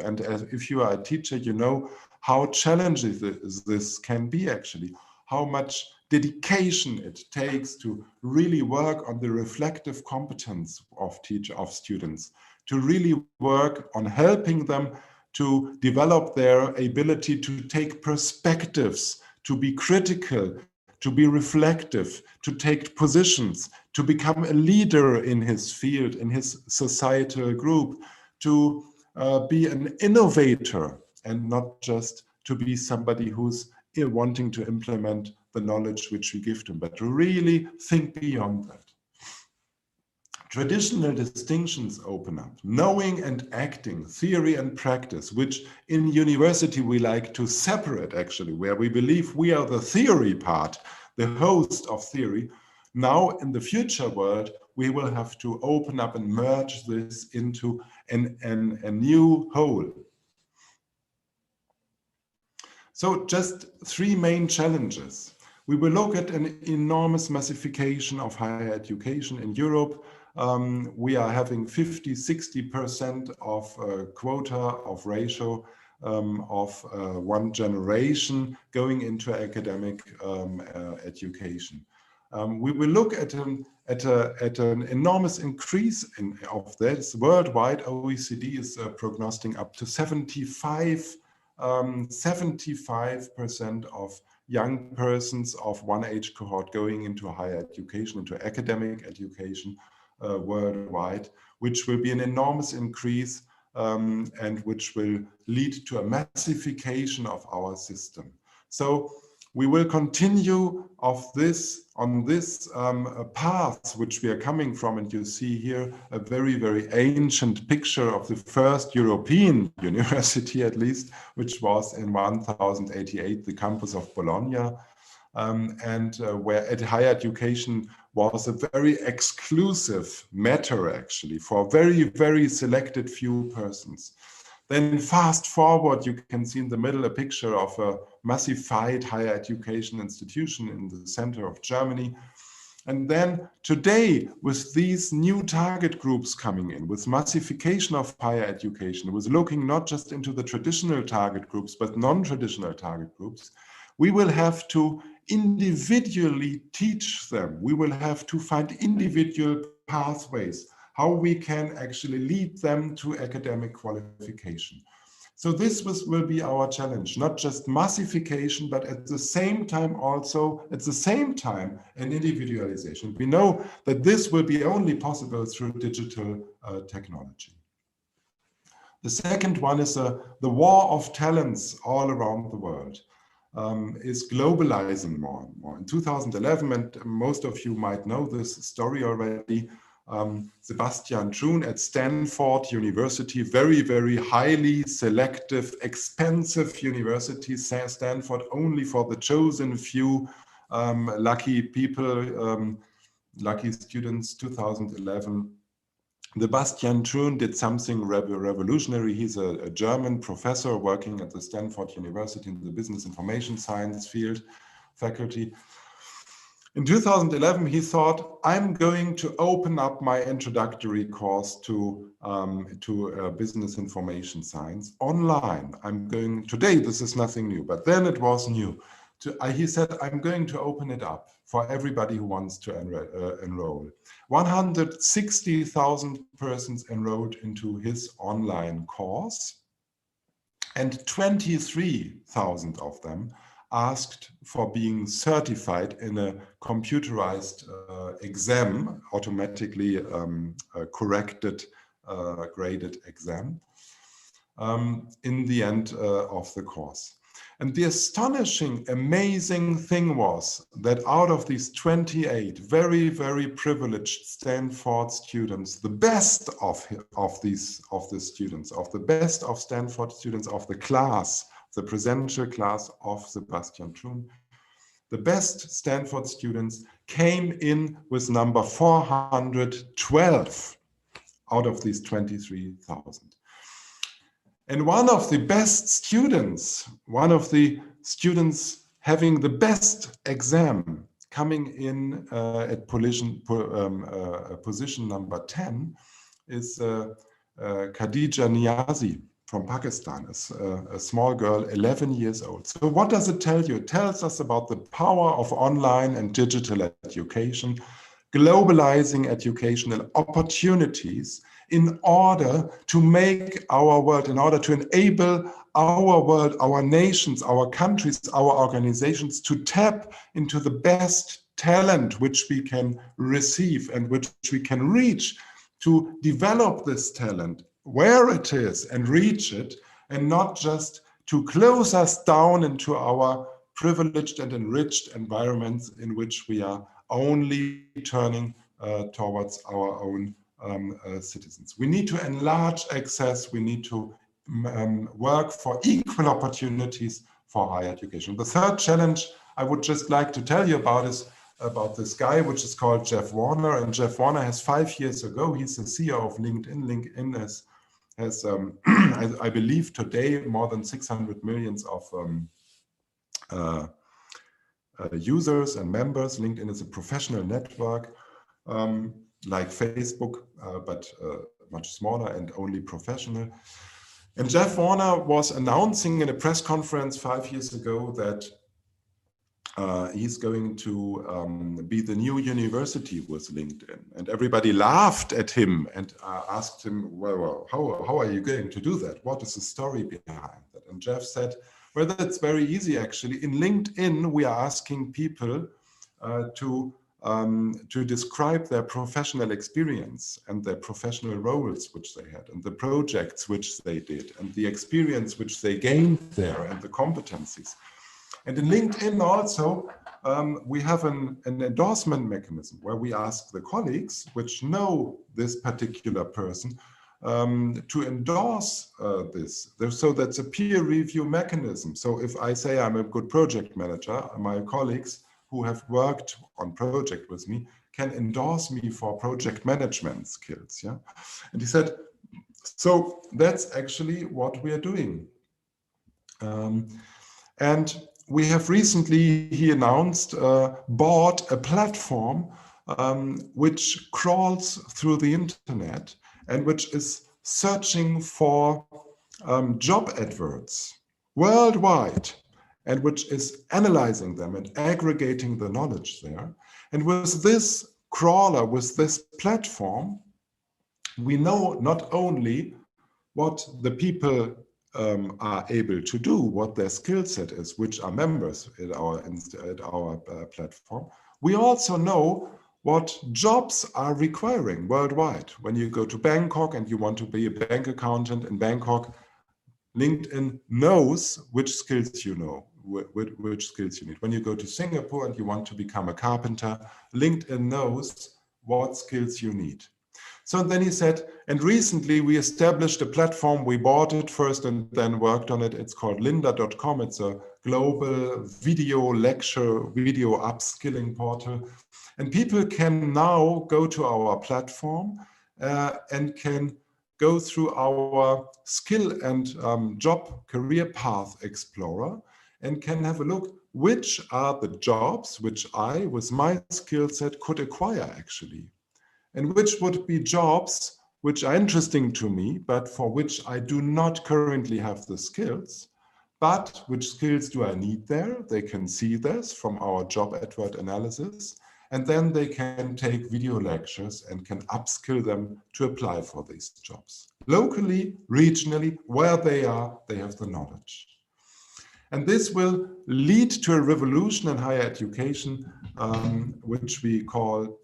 And if you are a teacher, you know how challenging this can be actually, how much dedication it takes to really work on the reflective competence of students, to really work on helping them to develop their ability to take perspectives, to be critical, to be reflective, to take positions, to become a leader in his field, in his societal group, to be an innovator and not just to be somebody who's wanting to implement the knowledge which we give to him, but to really think beyond that. Traditional distinctions open up, knowing and acting, theory and practice, which in university we like to separate actually, where we believe we are the theory part, the host of theory. Now in the future world, we will have to open up and merge this into a new whole. So just three main challenges. We will look at an enormous massification of higher education in Europe. We are having 50–60% of quota of ratio of one generation going into academic education. We will look at an enormous increase of this worldwide. OECD is prognosticating up to 75% of young persons of one age cohort going into higher education, into academic education worldwide, which will be an enormous increase and which will lead to a massification of our system. So we will continue on this path which we are coming from, and you see here a very, very ancient picture of the first European university, at least, which was in 1088, the campus of Bologna, where higher education was a very exclusive matter, actually, for very, very selected few persons. Then fast forward, you can see in the middle a picture of a massified higher education institution in the center of Germany. And then today, with these new target groups coming in, with massification of higher education, with looking not just into the traditional target groups, but non-traditional target groups, we will have to individually teach them. We will have to find individual pathways, how we can actually lead them to academic qualification. So this will be our challenge, not just massification, but at the same time also, an individualization. We know that this will be only possible through digital technology. The second one is the war of talents all around the world. Is globalizing more and more. In 2011, and most of you might know this story already, Sebastian Jun at Stanford University, very, very highly selective, expensive university, Stanford only for the chosen few lucky people, lucky students, 2011. Sebastian Jun did something revolutionary. He's a German professor working at the Stanford University in the business information science field faculty. In 2011, he thought, I'm going to open up my introductory course to business information science online. Today, this is nothing new, but then it was new. He said, I'm going to open it up for everybody who wants to enroll. 160,000 persons enrolled into his online course, and 23,000 of them asked for being certified in a computerized exam, automatically corrected, graded exam in the end of the course. And the astonishing, amazing thing was that out of these 28 very, very privileged Stanford students, the best of the best of Stanford students of the class, the presential class of Sebastian Jun, the best Stanford students came in with number 412 out of these 23,000. And one of the best students, having the best exam coming in at position number 10 is Khadija Niazi from Pakistan, a small girl, 11 years old. So what does it tell you? It tells us about the power of online and digital education, globalizing educational opportunities, in order to make our world, in order to enable our world, our nations, our countries, our organizations to tap into the best talent which we can receive and which we can reach, to develop this talent where it is and reach it, and not just to close us down into our privileged and enriched environments in which we are only turning towards our own citizens. We need to enlarge access. We need to work for equal opportunities for higher education. The third challenge I would just like to tell you about is about this guy, which is called Jeff Warner. And Jeff Warner has 5 years ago, he's the CEO of LinkedIn. LinkedIn has I believe today, more than 600 millions of users and members. LinkedIn is a professional network like Facebook, but much smaller and only professional. And Jeff Warner was announcing in a press conference 5 years ago that he's going to be the new university with LinkedIn. And everybody laughed at him and asked him, well, how are you going to do that? What is the story behind that? And Jeff said, well, that's very easy, actually. In LinkedIn, we are asking people to describe their professional experience and their professional roles which they had, and the projects which they did, and the experience which they gained there, and the competencies. And in LinkedIn also, we have an endorsement mechanism where we ask the colleagues which know this particular person to endorse this. So that's a peer review mechanism. So if I say I'm a good project manager, my colleagues who have worked on project with me can endorse me for project management skills. Yeah, and he said, so that's actually what we are doing. And we have recently, he announced, bought a platform which crawls through the internet and which is searching for job adverts worldwide, and which is analyzing them and aggregating the knowledge there. And with this crawler, with this platform, we know not only what the people are able to do, what their skill set is, which are members at our platform. We also know what jobs are requiring worldwide. When you go to Bangkok and you want to be a bank accountant in Bangkok, LinkedIn knows which skills you know, which skills you need. When you go to Singapore and you want to become a carpenter, LinkedIn knows what skills you need. So then he said, and recently we established a platform. We bought it first and then worked on it. It's called lynda.com. It's a global video lecture, video upskilling portal. And people can now go to our platform and can go through our skill and job career path explorer and can have a look which are the jobs which I, with my skill set, could acquire actually. And which would be jobs which are interesting to me, but for which I do not currently have the skills. But which skills do I need there? They can see this from our job advert analysis. And then they can take video lectures and can upskill them to apply for these jobs. Locally, regionally, where they are, they have the knowledge. And this will lead to a revolution in higher education, which we call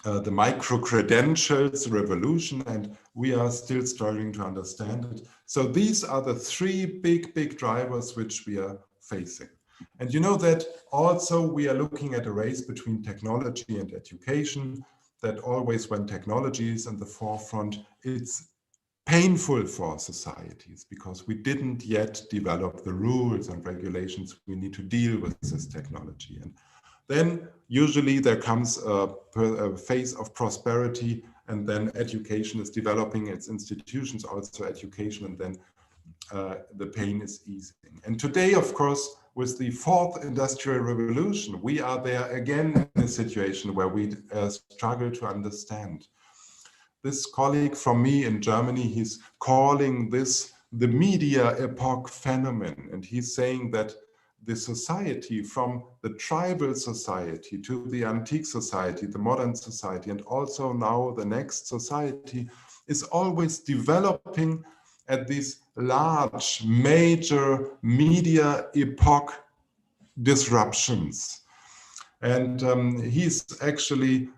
the micro-credentials revolution, and we are still struggling to understand it. So these are the three big drivers which we are facing. And you know that also we are looking at a race between technology and education, that always when technology is in the forefront, it's painful for societies because we didn't yet develop the rules and regulations we need to deal with this technology. And then usually there comes a phase of prosperity, and then education is developing its institutions, also education, and then the pain is easing. And today, of course, with the fourth industrial revolution, we are there again in a situation where we struggle to understand. This colleague from me in Germany, he's calling this the media epoch phenomenon, and he's saying that the society from the tribal society to the antique society, the modern society, and also now the next society is always developing at these large major media epoch disruptions. And he's actually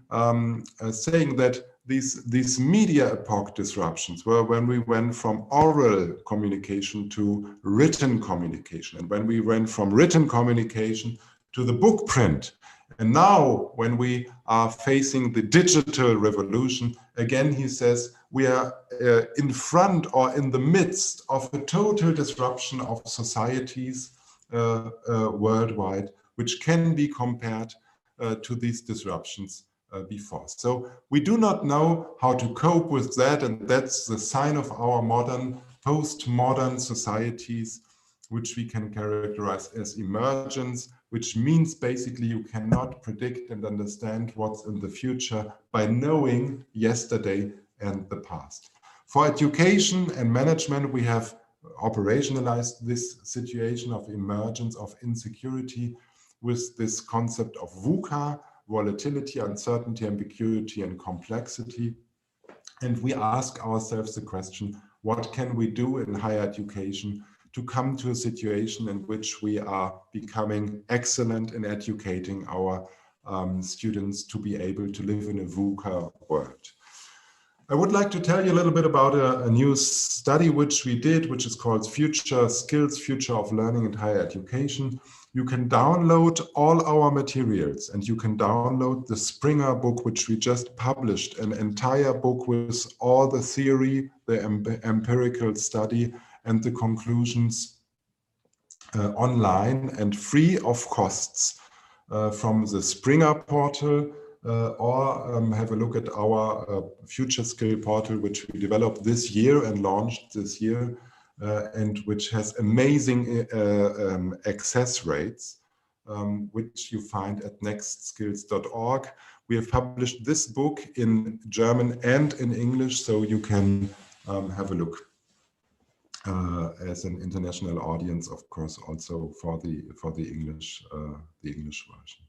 saying that these media epoch disruptions were when we went from oral communication to written communication, and when we went from written communication to the book print. And now when we are facing the digital revolution, again, he says, we are in front or in the midst of a total disruption of societies worldwide, which can be compared to these disruptions before. So we do not know how to cope with that, and that's the sign of our modern, postmodern societies, which we can characterize as emergence, which means basically you cannot predict and understand what's in the future by knowing yesterday and the past. For education and management, we have operationalized this situation of emergence, of insecurity, with this concept of VUCA, volatility, uncertainty, ambiguity, and complexity. And we ask ourselves the question, what can we do in higher education to come to a situation in which we are becoming excellent in educating our students to be able to live in a VUCA world? I would like to tell you a little bit about a new study which we did, which is called Future Skills, Future of Learning in Higher Education. You can download all our materials, and you can download the Springer book, which we just published, an entire book with all the theory, the empirical study, and the conclusions online and free of costs from the Springer portal, or have a look at our Future Skill portal, which we developed this year and launched this year, and which has amazing access rates, which you find at nextskills.org. We have published this book in German and in English, so you can have a look as an international audience, of course, also for the English version.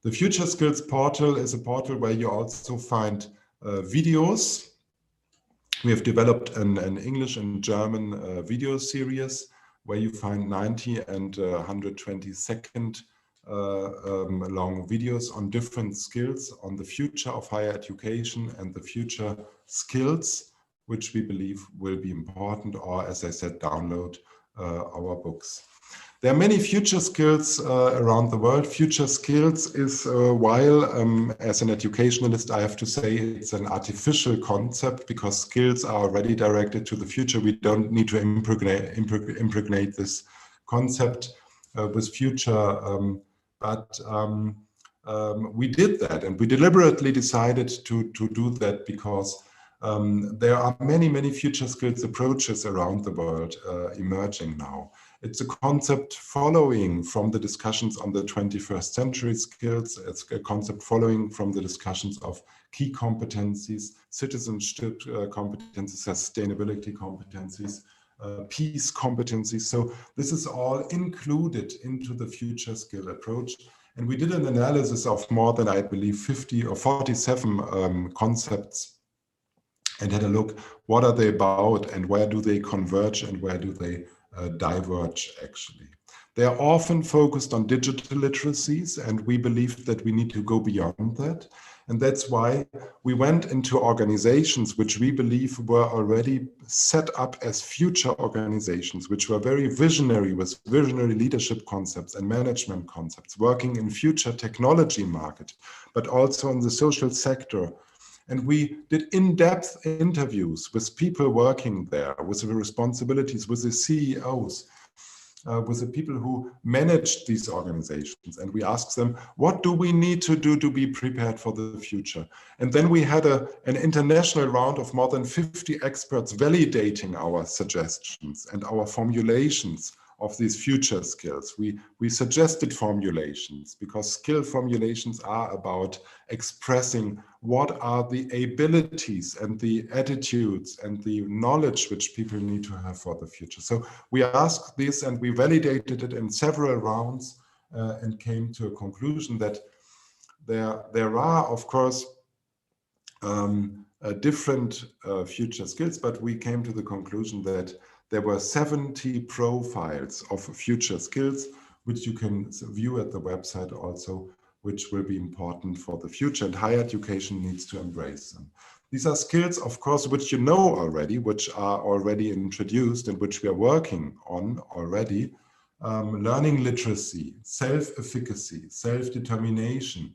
The Future Skills portal is a portal where you also find videos. We have developed an English and German video series where you find 90 and 120-second long videos on different skills, on the future of higher education and the future skills, which we believe will be important, or as I said, download our books. There are many future skills around the world. Future skills is, while as an educationalist, I have to say it's an artificial concept, because skills are already directed to the future. We don't need to impregnate this concept with future, but we did that, and we deliberately decided to do that because there are many future skills approaches around the world emerging now. It's a concept following from the discussions on the 21st century skills. It's a concept following from the discussions of key competencies, citizenship competencies, sustainability competencies, peace competencies. So this is all included into the future skill approach. And we did an analysis of more than, I believe, 50 or 47 concepts, and had a look, what are they about, and where do they converge, and where do they diverge actually. They are often focused on digital literacies, and we believe that we need to go beyond that. And that's why we went into organizations which we believe were already set up as future organizations, which were very visionary, with visionary leadership concepts and management concepts, working in future technology market, but also in the social sector. And we did in-depth interviews with people working there, with the responsibilities, with the CEOs, with the people who managed these organizations. And we asked them, what do we need to do to be prepared for the future? And then we had an international round of more than 50 experts validating our suggestions and our formulations of these future skills. We suggested formulations because skill formulations are about expressing what are the abilities and the attitudes and the knowledge which people need to have for the future. So we asked this and we validated it in several rounds and came to a conclusion that there are, of course, different future skills, but we came to the conclusion that there were 70 profiles of future skills, which you can view at the website also, which will be important for the future, and higher education needs to embrace them. These are skills, of course, which you know already, which are already introduced and which we are working on already. Learning literacy, self-efficacy, self-determination,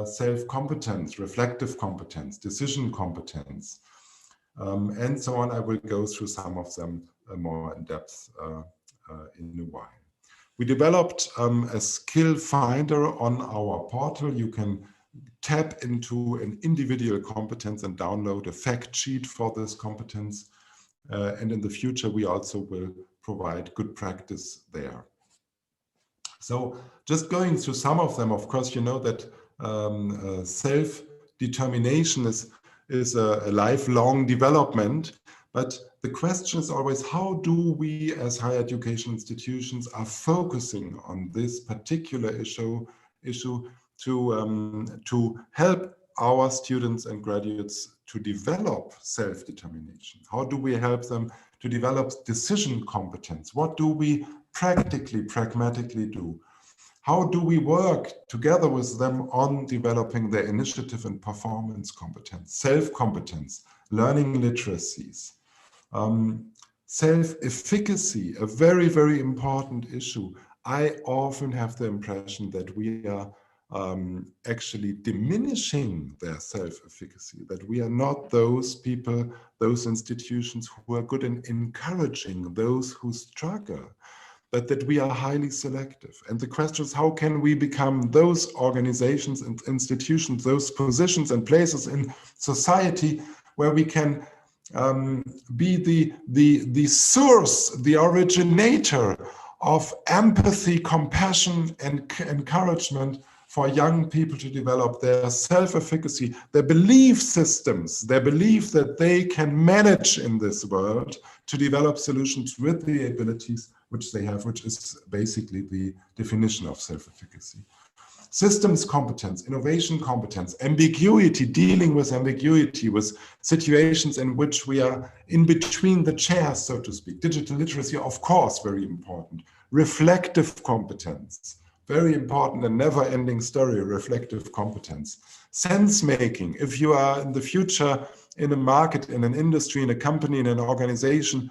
self-competence, reflective competence, decision competence, and so on. I will go through some of them more in depth in a while. We developed a skill finder on our portal. You can tap into an individual competence and download a fact sheet for this competence. And in the future, we also will provide good practice there. So just going through some of them, of course, you know that self-determination is a lifelong development, but the question is always, how do we as higher education institutions are focusing on this particular issue to help our students and graduates to develop self-determination? How do we help them to develop decision competence? What do we pragmatically do? How do we work together with them on developing their initiative and performance competence, self-competence, learning literacies, self-efficacy, a very, very important issue. I often have the impression that we are actually diminishing their self-efficacy, that we are not those people, those institutions who are good in encouraging those who struggle, but that we are highly selective. And the question is, how can we become those organizations and institutions, those positions and places in society where we can be the source, the originator of empathy, compassion, and encouragement for young people to develop their self-efficacy, their belief systems, their belief that they can manage in this world to develop solutions with the abilities which they have, which is basically the definition of self-efficacy. Systems competence, innovation competence, ambiguity, dealing with ambiguity, with situations in which we are in between the chairs, so to speak. Digital literacy, of course, very important. Reflective competence, very important and never-ending story, reflective competence. Sense-making, if you are in the future in a market, in an industry, in a company, in an organization,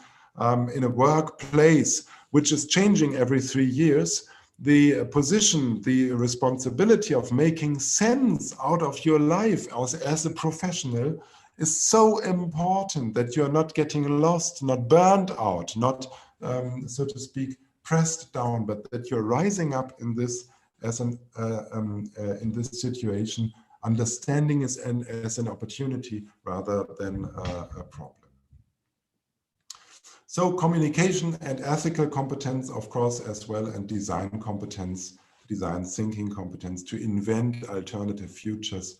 in a workplace, which is changing every 3 years, the position, the responsibility of making sense out of your life as a professional is so important that you're not getting lost, not burned out, not, so to speak, pressed down, but that you're rising up in this in this situation, understanding it as an opportunity rather than a problem. So communication and ethical competence, of course, as well, and design competence, design thinking competence to invent alternative futures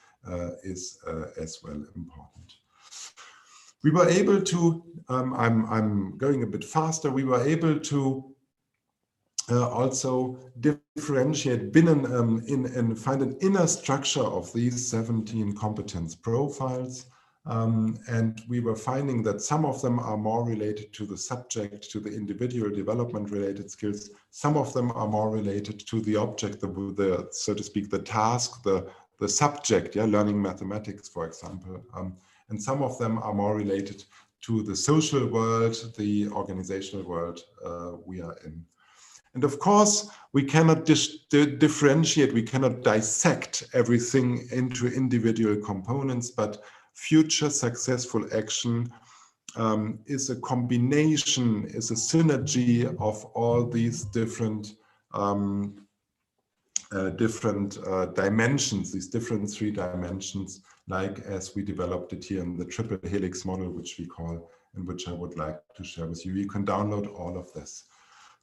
is as well important. We were able to, I'm going a bit faster, we were able to also differentiate and find an inner structure of these 17 competence profiles. And we were finding that some of them are more related to the subject, to the individual development related skills. Some of them are more related to the object, the so to speak, the task, the subject, yeah, learning mathematics, for example. And some of them are more related to the social world, the organizational world we are in. And of course, we cannot differentiate, we cannot dissect everything into individual components, but future successful action is a combination, is a synergy of all these different dimensions, these different 3 dimensions, like as we developed it here in the triple helix model, which we call, and which I would like to share with you. You can download all of this.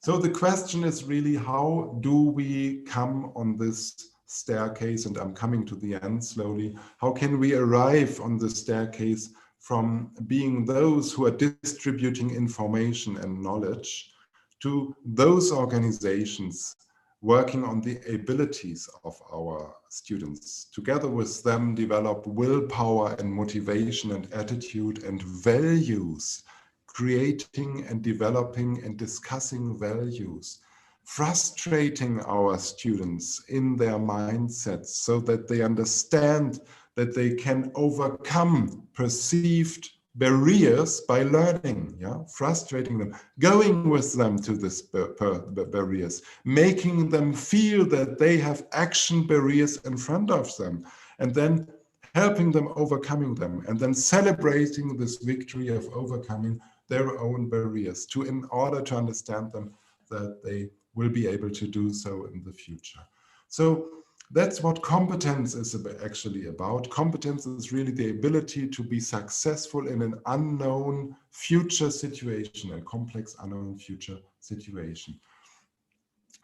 So the question is really, how do we come on this staircase? And I'm coming to the end slowly. How can we arrive on the staircase from being those who are distributing information and knowledge to those organizations working on the abilities of our students, together with them develop willpower and motivation and attitude and values, creating and developing and discussing values, frustrating our students in their mindsets so that they understand that they can overcome perceived barriers by learning, frustrating them, going with them to these barriers, making them feel that they have action barriers in front of them, and then helping them overcoming them, and then celebrating this victory of overcoming their own barriers in order to understand them that they will be able to do so in the future. So that's what competence is actually about. Competence is really the ability to be successful in an unknown future situation, a complex unknown future situation.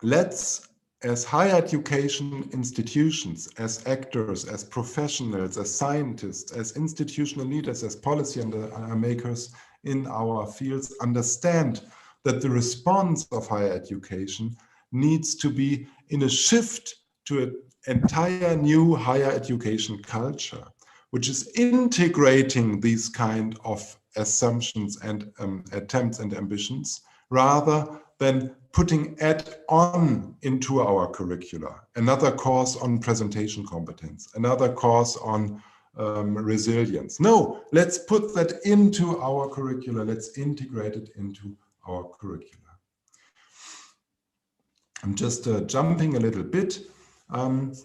Let's, as higher education institutions, as actors, as professionals, as scientists, as institutional leaders, as policy makers in our fields, understand that the response of higher education needs to be in a shift to an entire new higher education culture, which is integrating these kind of assumptions and attempts and ambitions, rather than putting add-on into our curricula. Another course on presentation competence, another course on resilience. No, let's put that into our curricula. Let's integrate it into our curricula. I'm just jumping a little bit and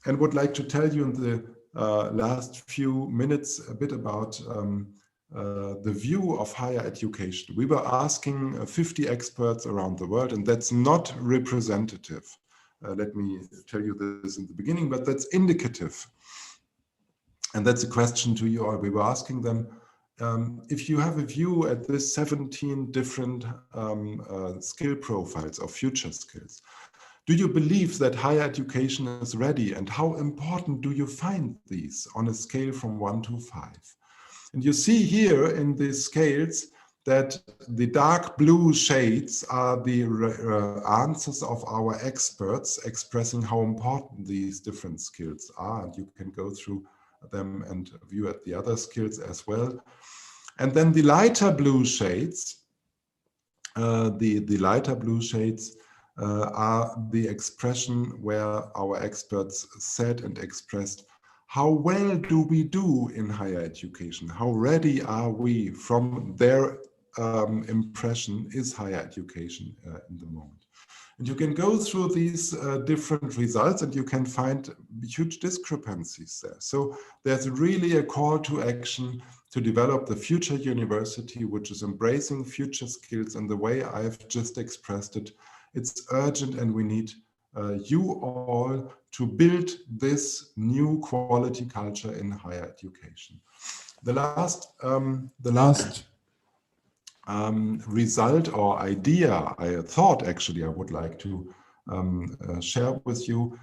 would like to tell you in the last few minutes a bit about the view of higher education. We were asking 50 experts around the world, and that's not representative. Let me tell you this in the beginning, but that's indicative. And that's a question to you all. We were asking them, if you have a view at this 17 different skill profiles of future skills, do you believe that higher education is ready, and how important do you find these on a scale from 1 to 5? And you see here in these scales that the dark blue shades are the answers of our experts expressing how important these different skills are. And you can go through them and view at the other skills as well. And then the lighter blue shades, are the expression where our experts said and expressed, how well do we do in higher education? How ready are we? From their impression, is higher education in the moment? And you can go through these different results and you can find huge discrepancies there. So there's really a call to action to develop the future university, which is embracing future skills in the way I've just expressed it. It's urgent, and we need you all to build this new quality culture in higher education. The last result or idea, I thought actually I would like to share with you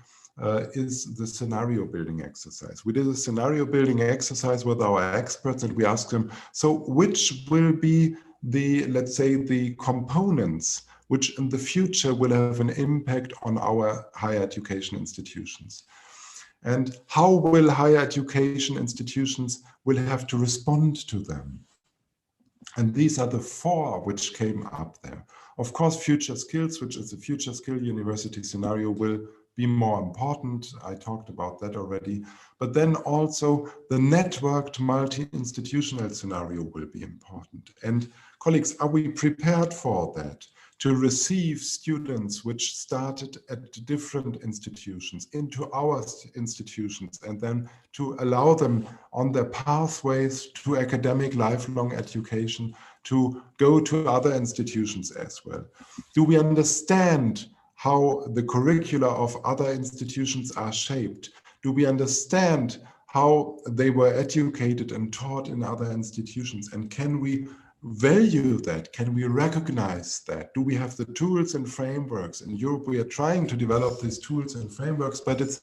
is the scenario building exercise. We did a scenario building exercise with our experts, and we asked them, so which will be the, let's say, the components which in the future will have an impact on our higher education institutions? And how will higher education institutions will have to respond to them? And these are the 4 which came up there. Of course, future skills, which is a future skill university scenario, will be more important. I talked about that already. But then also the networked multi-institutional scenario will be important. And colleagues, are we prepared for that? To receive students which started at different institutions into our institutions, and then to allow them on their pathways to academic lifelong education to go to other institutions as well? Do we understand how the curricula of other institutions are shaped? Do we understand how they were educated and taught in other institutions? And can we value that? Can we recognize that? Do we have the tools and frameworks? In Europe, we are trying to develop these tools and frameworks, but it's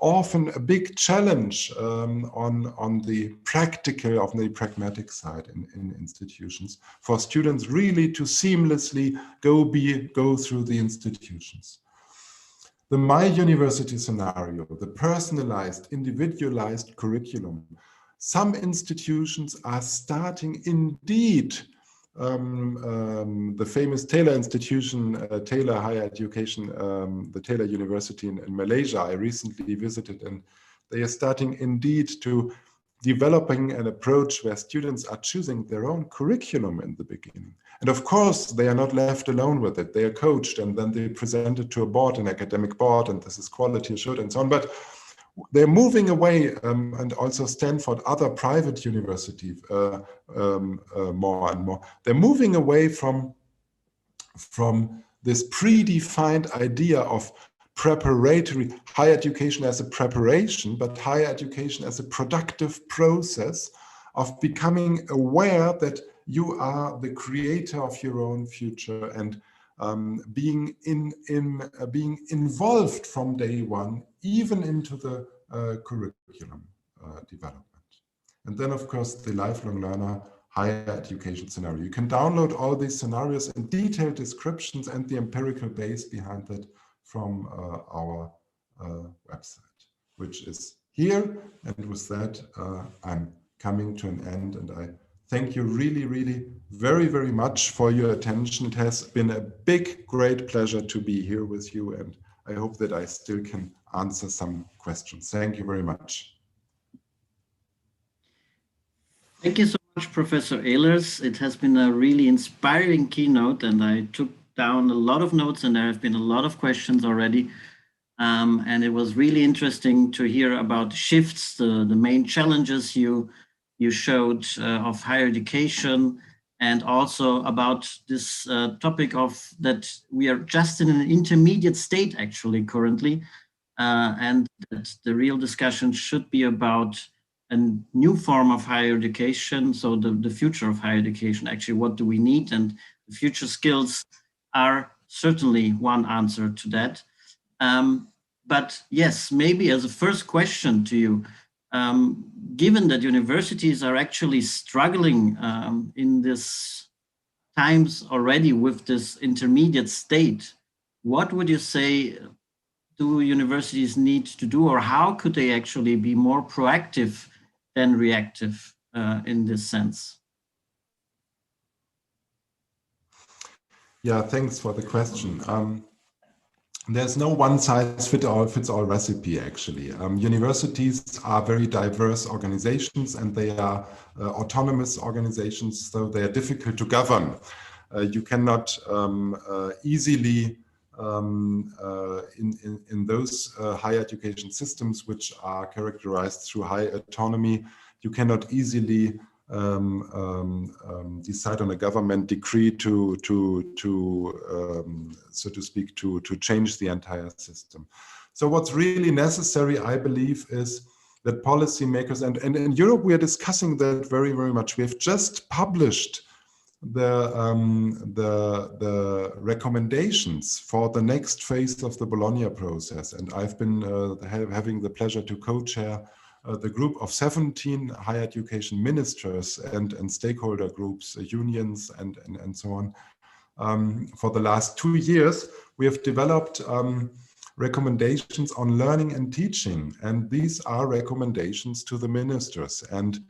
often a big challenge on the practical, on the pragmatic side in institutions for students really to seamlessly go through the institutions. The My University scenario, the personalized, individualized curriculum. Some institutions are starting indeed, the famous Taylor institution, Taylor Higher Education, the Taylor University in Malaysia, I recently visited, and they are starting indeed to developing an approach where students are choosing their own curriculum in the beginning. And of course, they are not left alone with it. They are coached and then they present it to a board, an academic board, and this is quality assured and so on. But they're moving away, and also Stanford, other private universities, more and more. They're moving away from this predefined idea of preparatory, higher education as a preparation, but higher education as a productive process of becoming aware that you are the creator of your own future, and being involved from day one, even into the curriculum development. And then, of course, the lifelong learner higher education scenario. You can download all these scenarios and detailed descriptions and the empirical base behind that from our website, which is here. And with that, I'm coming to an end, and I thank you really, really very, very much for your attention. It has been a big, great pleasure to be here with you, and I hope that I still can answer some questions. Thank you very much. Thank you so much, Professor Ehlers. It has been a really inspiring keynote, and I took down a lot of notes, and there have been a lot of questions already. And it was really interesting to hear about shifts, the main challenges you showed of higher education, and also about this topic of that we are just in an intermediate state actually currently, and that the real discussion should be about a new form of higher education. So the future of higher education, actually, what do we need? And the future skills are certainly one answer to that. But yes, maybe as a first question to you, given that universities are actually struggling in this times already with this intermediate state, what would you say do universities need to do, or how could they actually be more proactive than reactive in this sense? Yeah, thanks for the question. There's no one-size-fits-all recipe, actually. Universities are very diverse organizations, and they are autonomous organizations, so they are difficult to govern. You cannot easily, in those higher education systems which are characterized through high autonomy, you cannot easily decide on a government decree to so to speak, to change the entire system. So what's really necessary, I believe, is that policymakers, and in Europe we are discussing that very, very much. We have just published the recommendations for the next phase of the Bologna process, and I've been having the pleasure to co-chair the group of 17 higher education ministers and stakeholder groups, unions, and so on. For the last 2 years, we have developed recommendations on learning and teaching, and these are recommendations to the ministers. And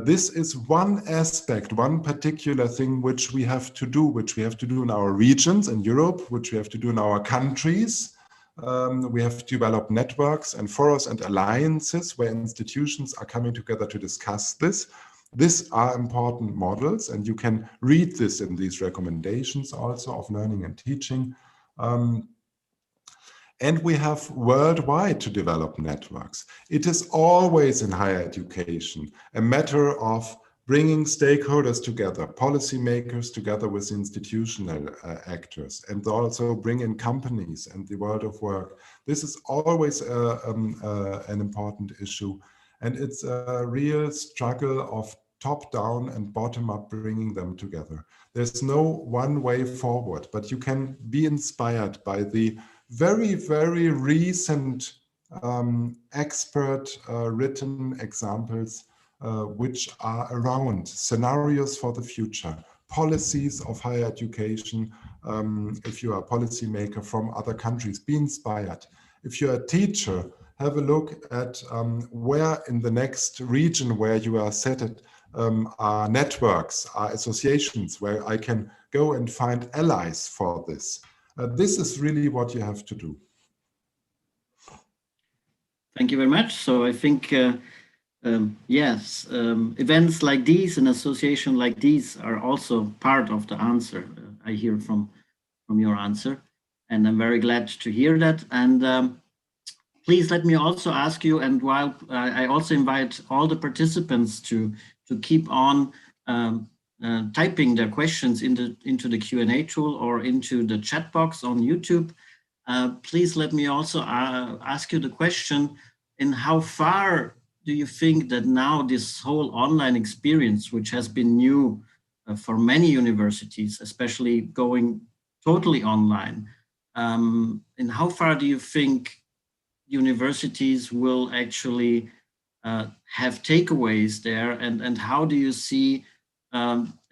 this is one aspect, one particular thing which we have to do, in our regions in Europe, which we have to do in our countries. We have to develop networks and forums and alliances where institutions are coming together to discuss this. These are important models, and you can read this in these recommendations also of learning and teaching. And we have worldwide to develop networks. It is always in higher education a matter of bringing stakeholders together, policymakers together with institutional actors, and also bring in companies and the world of work. This is always an important issue. And it's a real struggle of top down and bottom up, bringing them together. There's no one way forward, but you can be inspired by the very, very recent expert written examples which are around scenarios for the future, policies of higher education. If you are a policymaker from other countries, be inspired. If you're a teacher, have a look at where in the next region where you are set at are networks, are associations where I can go and find allies for this. This is really what you have to do. Thank you very much. So I think, yes, events like these and associations like these are also part of the answer. I hear from your answer, and I'm very glad to hear that. And please let me also ask you, and while I also invite all the participants to keep on typing their questions into the Q&A tool or into the chat box on YouTube, please let me also ask you the question, in how far do you think that now this whole online experience, which has been new for many universities, especially going totally online, in how far do you think universities will actually have takeaways there, and how do you see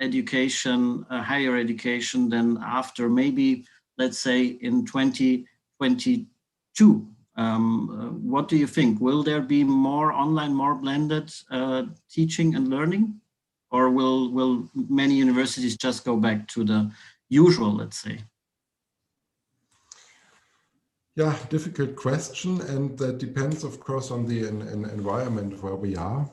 education, higher education, then after maybe, let's say, in 2022? What do you think? Will there be more online, more blended teaching and learning, or will many universities just go back to the usual, let's say? Yeah, difficult question, and that depends, of course, on the environment where we are.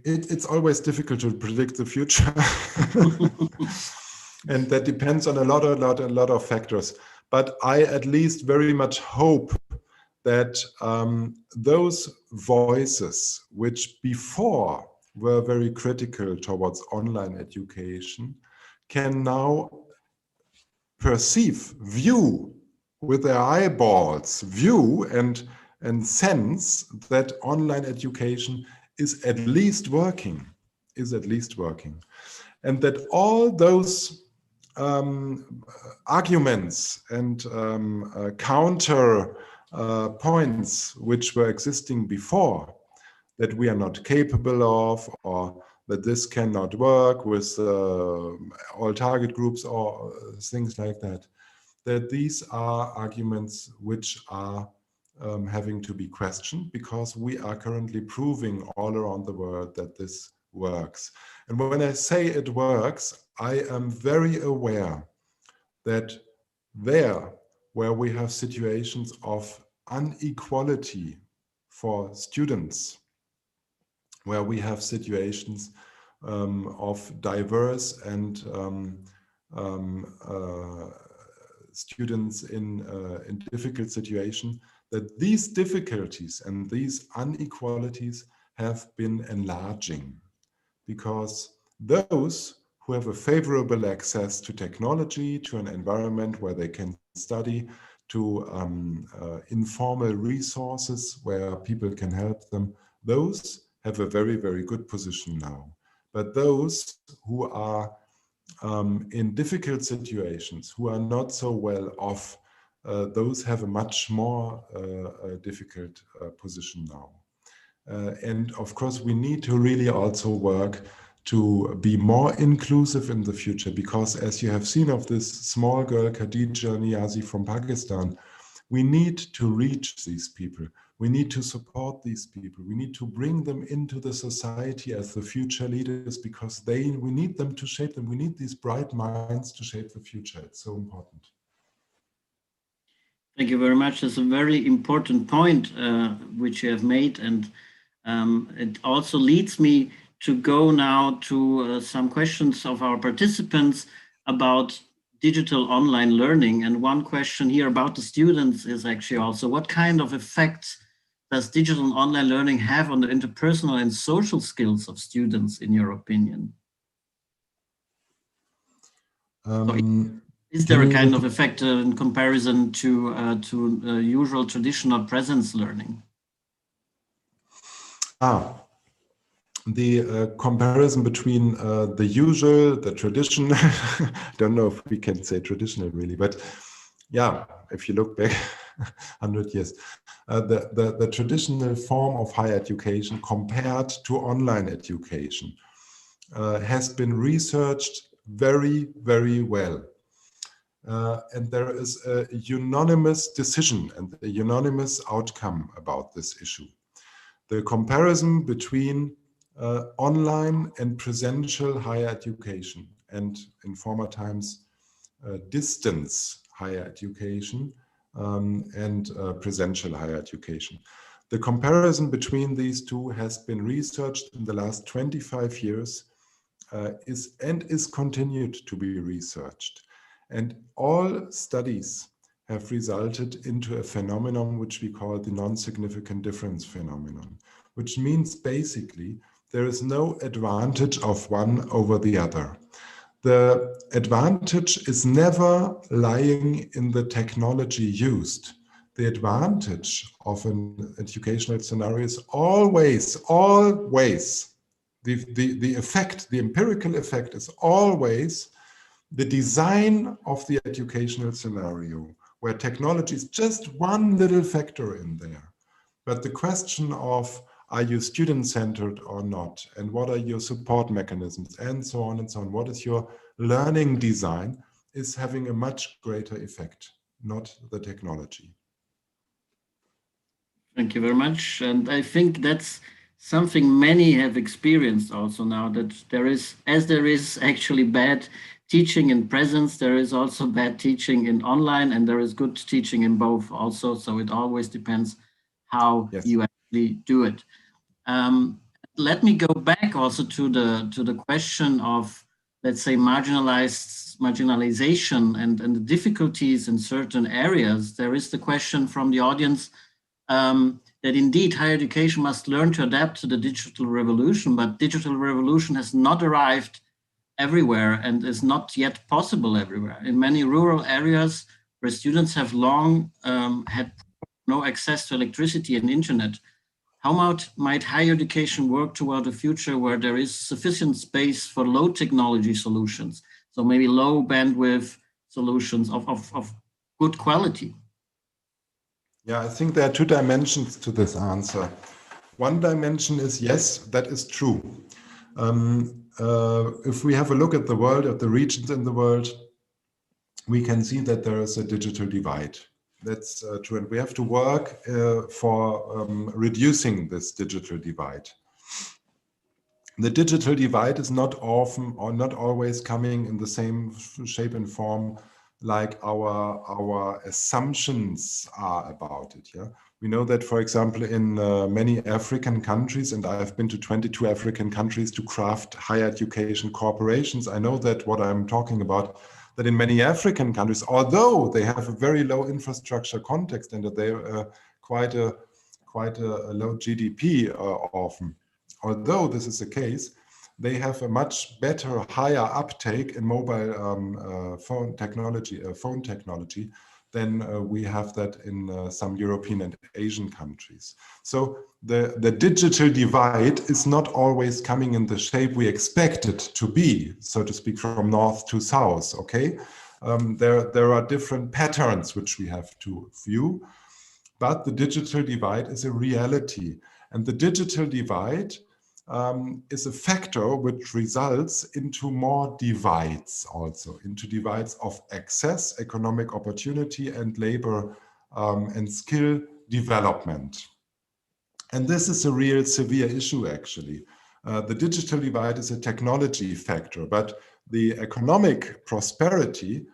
It's always difficult to predict the future, and that depends on a lot of factors. But I at least very much hope that those voices which before were very critical towards online education can now perceive, view with their eyeballs, view and sense that online education is at least working, and that all those arguments and counter points which were existing before, that we are not capable of, or that this cannot work with all target groups or things like that, that these are arguments which are having to be questioned, because we are currently proving all around the world that this works. And when I say it works, I am very aware that there where we have situations of inequality for students, where we have situations of diverse and students in difficult situations, that these difficulties and these inequalities have been enlarging, because those who have a favorable access to technology, to an environment where they can study, to informal resources where people can help them, those have a very, very good position now. But those who are in difficult situations, who are not so well off, those have a much more difficult position now. And of course, we need to really also work to be more inclusive in the future, because as you have seen of this small girl, Khadija Niazi from Pakistan, we need to reach these people. We need to support these people. We need to bring them into the society as the future leaders, because we need them to shape them. We need these bright minds to shape the future. It's so important. Thank you very much. That's a very important point which you have made, and it also leads me to go now to some questions of our participants about digital online learning. And one question here about the students is actually also, what kind of effects does digital online learning have on the interpersonal and social skills of students, in your opinion? Is there a kind of effect in comparison to usual traditional presence learning? the comparison between the usual, the traditional, I don't know if we can say traditional really, but yeah, if you look back 100 years, the traditional form of higher education compared to online education has been researched very, very well. And there is a unanimous decision and a unanimous outcome about this issue. The comparison between online and presential higher education, and in former times distance higher education and presential higher education. The comparison between these two has been researched in the last 25 years is continued to be researched. And all studies have resulted into a phenomenon which we call the non-significant difference phenomenon, which means basically there is no advantage of one over the other. The advantage is never lying in the technology used. The advantage of an educational scenario is always, the effect, the empirical effect is always the design of the educational scenario, where technology is just one little factor in there. But the question of, are you student-centered or not? And what are your support mechanisms? And so on and so on. What is your learning design is having a much greater effect, not the technology. Thank you very much. And I think that's something many have experienced also now, that there is actually bad teaching in presence, there is also bad teaching in online, and there is good teaching in both also. So it always depends how you actually do it. Let me go back also to the question of, let's say, marginalization and the difficulties in certain areas. There is the question from the audience that indeed higher education must learn to adapt to the digital revolution, but digital revolution has not arrived everywhere and is not yet possible everywhere. In many rural areas where students have long had no access to electricity and internet, how might higher education work toward a future where there is sufficient space for low technology solutions? So maybe low bandwidth solutions of good quality. Yeah, I think there are two dimensions to this answer. One dimension is, yes, that is true. If we have a look at the world, at the regions in the world, we can see that there is a digital divide. That's true, and we have to work for reducing this digital divide. The digital divide is not often or not always coming in the same shape and form like our assumptions are about it. Yeah, we know that, for example, in many African countries, and I have been to 22 African countries to craft higher education corporations. I know that what I'm talking about, that in many African countries, although they have a very low infrastructure context and that they're quite a low GDP often, although this is the case, they have a much better, higher uptake in mobile phone technology than we have that in some European and Asian countries. So the digital divide is not always coming in the shape we expect it to be, so to speak, from north to south, okay? There are different patterns which we have to view, but the digital divide is a reality. And the digital divide is a factor which results into more divides also, into divides of access, economic opportunity, and labor and skill development. And this is a real severe issue, actually. The digital divide is a technology factor, but the economic prosperity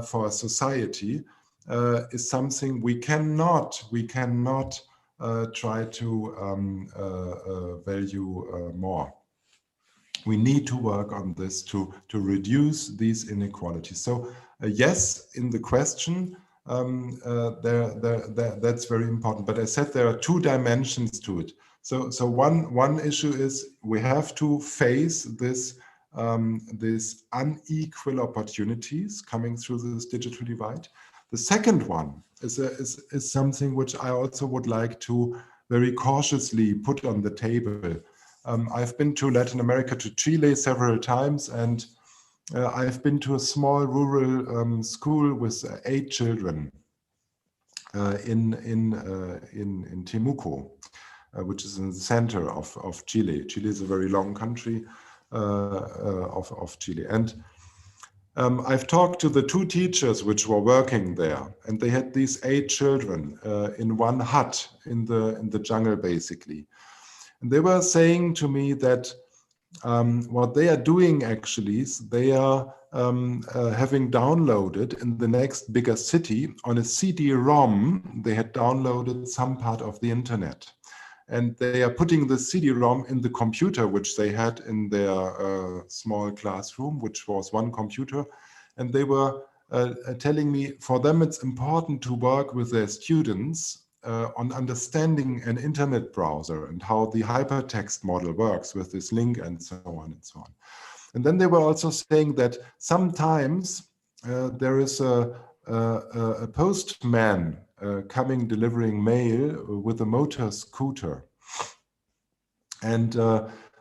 for a society is something we cannot try to value more. We need to work on this to reduce these inequalities. So yes, in the question, that's very important. But I said there are two dimensions to it. So one issue is we have to face this unequal opportunities coming through this digital divide. The second one is something which I also would like to very cautiously put on the table. I've been to Latin America, to Chile several times, and I've been to a small rural school with 8 children in Temuco, which is in the center of Chile. Chile is a very long country of Chile. And I've talked to the 2 teachers which were working there, and they had these 8 children in one hut in the jungle, basically. And they were saying to me that what they are doing actually is they are having downloaded in the next bigger city on a CD-ROM, they had downloaded some part of the internet. And they are putting the CD-ROM in the computer, which they had in their small classroom, which was one computer. And they were telling me, for them, it's important to work with their students on understanding an internet browser and how the hypertext model works with this link and so on and so on. And then they were also saying that sometimes there is a postman coming delivering mail with a motor scooter, and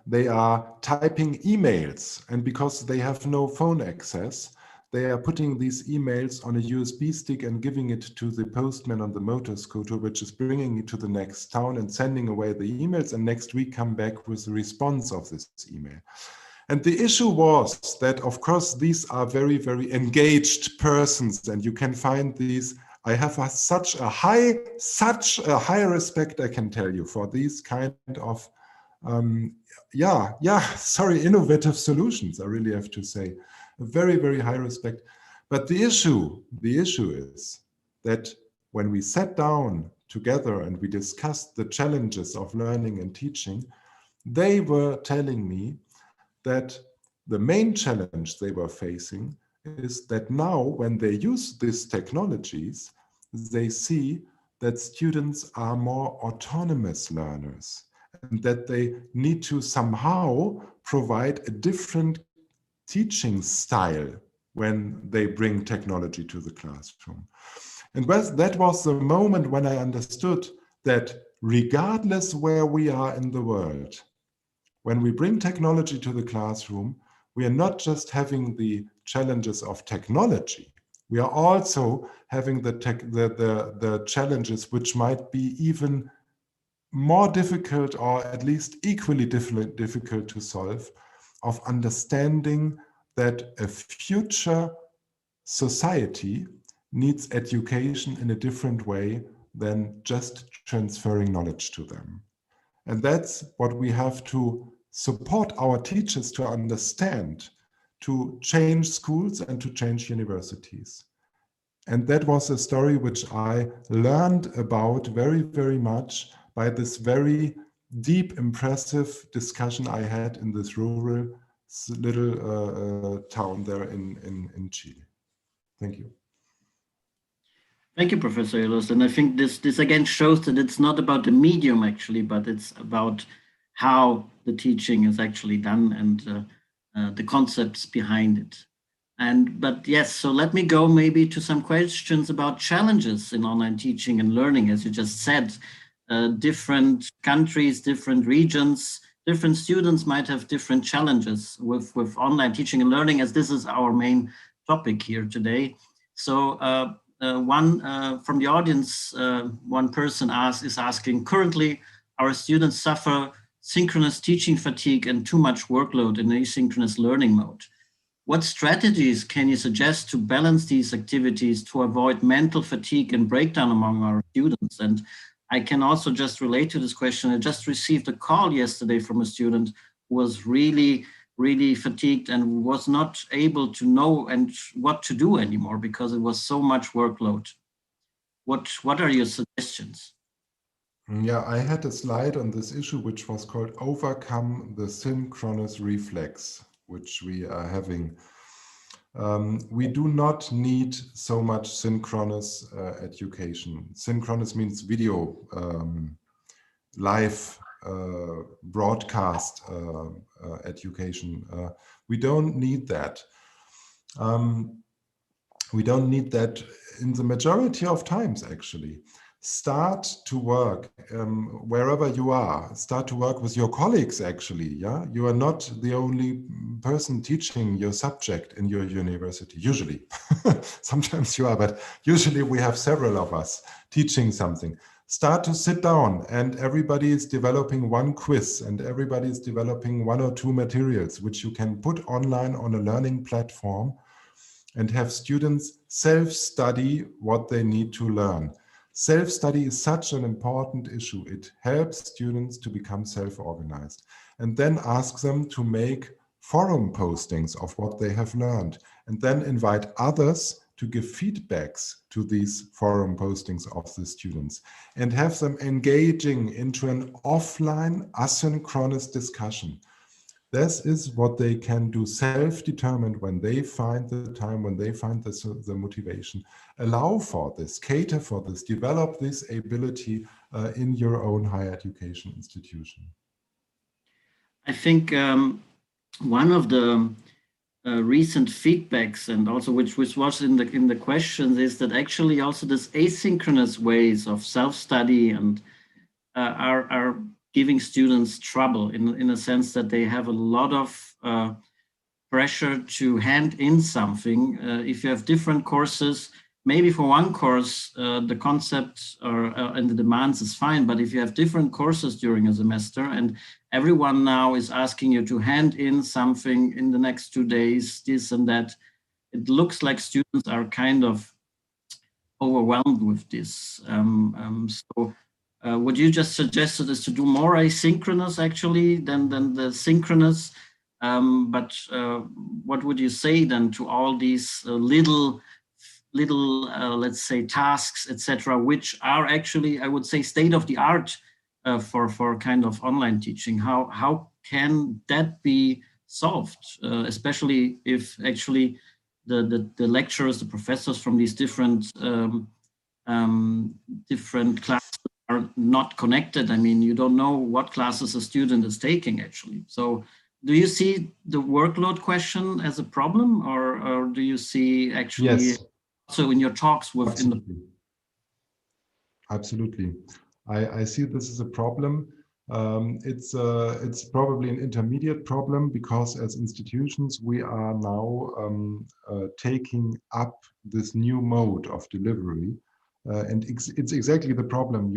they are typing emails, and because they have no phone access, they are putting these emails on a USB stick and giving it to the postman on the motor scooter, which is bringing it to the next town and sending away the emails, and next week come back with the response of this email. And the issue was that, of course, these are very, very engaged persons, and you can find these. I have such a high respect, I can tell you, for these kind of, innovative solutions, I really have to say. A very, very high respect. But the issue is that when we sat down together and we discussed the challenges of learning and teaching, they were telling me that the main challenge they were facing is that now when they use these technologies, they see that students are more autonomous learners and that they need to somehow provide a different teaching style when they bring technology to the classroom. And that was the moment when I understood that regardless where we are in the world, when we bring technology to the classroom, we are not just having the challenges of technology, we are also having the challenges which might be even more difficult, or at least equally difficult to solve, of understanding that a future society needs education in a different way than just transferring knowledge to them. And that's what we have to support our teachers to understand, to change schools and to change universities. And that was a story which I learned about very, very much by this very deep, impressive discussion I had in this rural little town there in Chile. Thank you. Thank you, Professor Ehlers. And I think this again shows that it's not about the medium actually, but it's about how the teaching is actually done and the concepts behind it. But yes, so let me go maybe to some questions about challenges in online teaching and learning. As you just said, different countries, different regions, different students might have different challenges with online teaching and learning, as this is our main topic here today. So one from the audience, one person is asking, currently our students suffer synchronous teaching fatigue and too much workload in asynchronous learning mode. What strategies can you suggest to balance these activities to avoid mental fatigue and breakdown among our students? And I can also just relate to this question. I just received a call yesterday from a student who was really, really fatigued and was not able to know and what to do anymore because it was so much workload. What are your suggestions? Yeah, I had a slide on this issue, which was called Overcome the Synchronous Reflex, which we are having. We do not need so much synchronous education. Synchronous means video, live broadcast education. We don't need that. We don't need that in the majority of times, actually. Start to work wherever you are. Start to work with your colleagues, actually. Yeah, you are not the only person teaching your subject in your university, usually. Sometimes you are, but usually we have several of us teaching something. Start to sit down, and everybody is developing one quiz, and everybody is developing 1 or 2 materials which you can put online on a learning platform and have students self-study what they need to learn. Self-study is such an important issue. It helps students to become self-organized, and then ask them to make forum postings of what they have learned, and then invite others to give feedbacks to these forum postings of the students, and have them engaging into an offline asynchronous discussion. This is what they can do self-determined when they find the time, when they find the motivation. Allow for this, cater for this, develop this ability in your own higher education institution. I think one of the recent feedbacks, and also which was in the questions, is that actually also this asynchronous ways of self-study and are giving students trouble in a sense that they have a lot of pressure to hand in something. If you have different courses, maybe for one course, the concept and the demands is fine, but if you have different courses during a semester and everyone now is asking you to hand in something in the next 2 days, this and that, it looks like students are kind of overwhelmed with this. What you just suggested is to do more asynchronous actually than the synchronous. But what would you say then to all these little let's say tasks, etc., which are actually, I would say, state of the art for kind of online teaching? How can that be solved, especially if actually the lecturers, the professors from these different classes are not connected? I mean, you don't know what classes a student is taking actually. So do you see the workload question as a problem, or do you see actually Yes. also in your talks with Absolutely. I see this as a problem. It's probably an intermediate problem, because as institutions we are now taking up this new mode of delivery, and it's exactly the problem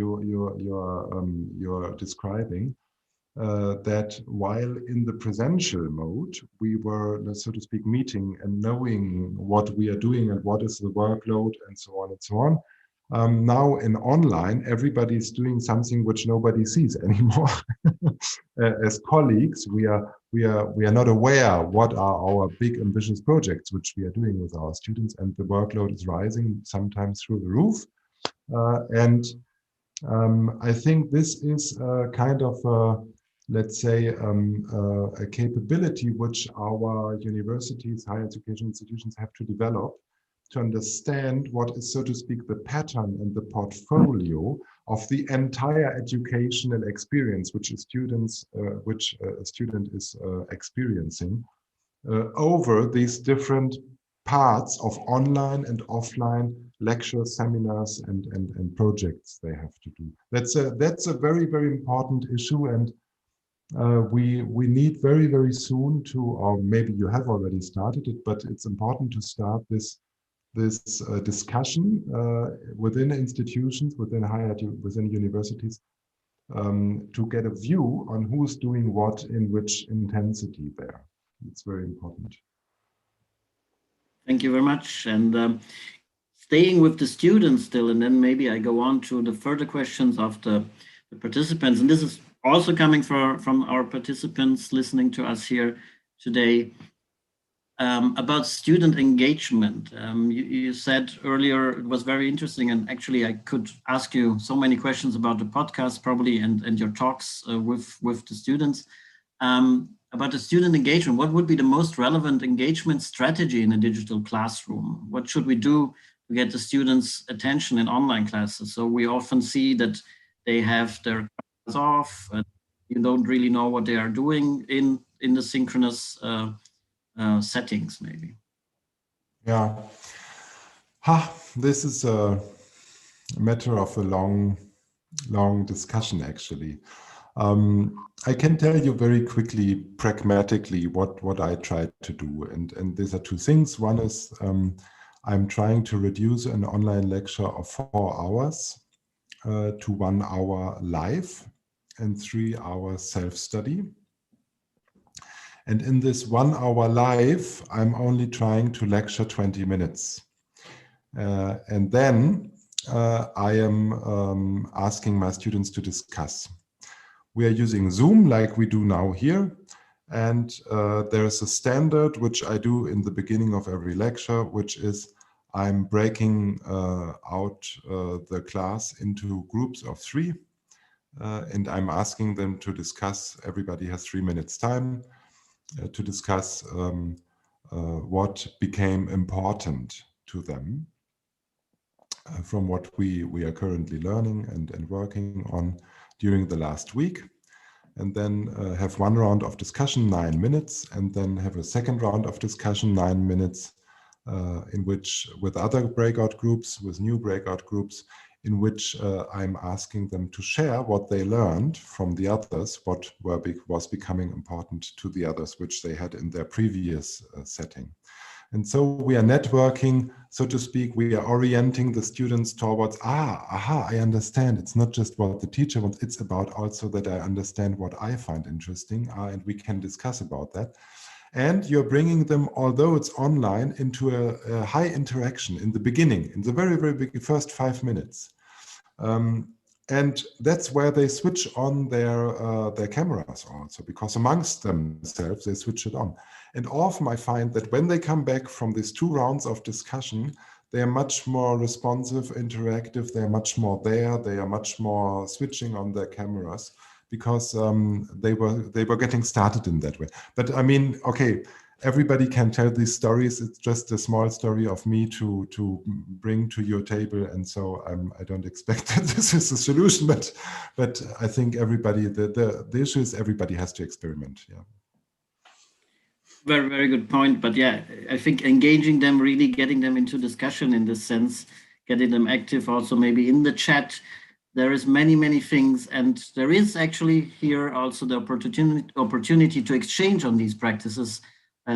you're describing. That while in the presential mode, we were, so to speak, meeting and knowing what we are doing and what is the workload and so on and so on. Now in online, everybody is doing something which nobody sees anymore. As colleagues, we are not aware what are our big ambitious projects which we are doing with our students, and the workload is rising sometimes through the roof. I think this is kind of let's say, a capability which our universities, higher education institutions have to develop to understand what is, so to speak, the pattern and the portfolio of the entire educational experience which a student is experiencing over these different parts of online and offline lectures, seminars, and projects they have to do. That's a very, very important issue, and we need very, very soon to, or maybe you have already started it, but it's important to start this discussion within institutions, within universities, to get a view on who's doing what in which intensity there. It's very important. Thank you very much. And staying with the students still, and then maybe I go on to the further questions of the participants. And this is also coming from our participants listening to us here today. About student engagement. You said earlier, it was very interesting, and actually I could ask you so many questions about the podcast probably and your talks with the students. About the student engagement, what would be the most relevant engagement strategy in a digital classroom? What should we do to get the students' attention in online classes? So we often see that they have their classes off, you don't really know what they are doing in the synchronous settings, maybe. Yeah, this is matter of a long discussion, actually. I can tell you very quickly, pragmatically, what I tried to do. And these are two things. One is I'm trying to reduce an online lecture of 4 hours to 1 hour live and 3 hours self-study. And in this 1 hour live, I'm only trying to lecture 20 minutes. And then I am asking my students to discuss. We are using Zoom like we do now here. And there is a standard which I do in the beginning of every lecture, which is I'm breaking out the class into groups of 3. And I'm asking them to discuss. Everybody has 3 minutes time to discuss what became important to them from what we are currently learning and working on during the last week. And then have one round of discussion, 9 minutes, and then have a second round of discussion, 9 minutes, in which with other breakout groups, with new breakout groups, in which I'm asking them to share what they learned from the others, what was becoming important to the others, which they had in their previous setting. And so we are networking, so to speak. We are orienting the students towards, I understand. It's not just what the teacher wants. It's about also that I understand what I find interesting, and we can discuss about that. And you're bringing them, although it's online, into a high interaction in the beginning, in the very, very big first 5 minutes. And that's where they switch on their cameras also, because amongst themselves, they switch it on. And often I find that when they come back from these 2 rounds of discussion, they are much more responsive, interactive, they're much more there, they are much more switching on their cameras, because they were getting started in that way. But I mean, okay, everybody can tell these stories. It's just a small story of me to bring to your table, and so I don't expect that this is a solution. But I think everybody, the issue is everybody has to experiment. Yeah. Very, very good point. But yeah, I think engaging them, really getting them into discussion in this sense, getting them active also maybe in the chat. There is many things, and there is actually here also the opportunity to exchange on these practices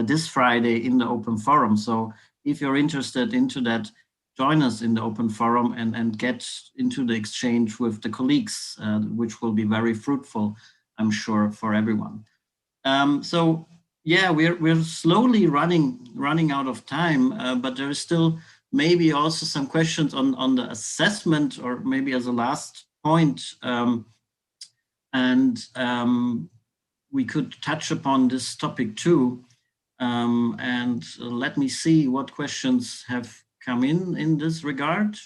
this Friday in the open forum. So if you're interested into that, join us in the open forum and get into the exchange with the colleagues, which will be very fruitful, I'm sure, for everyone. So yeah, we're slowly running out of time, but there is still maybe also some questions on the assessment, or maybe as a last point. We could touch upon this topic too. And let me see what questions have come in this regard.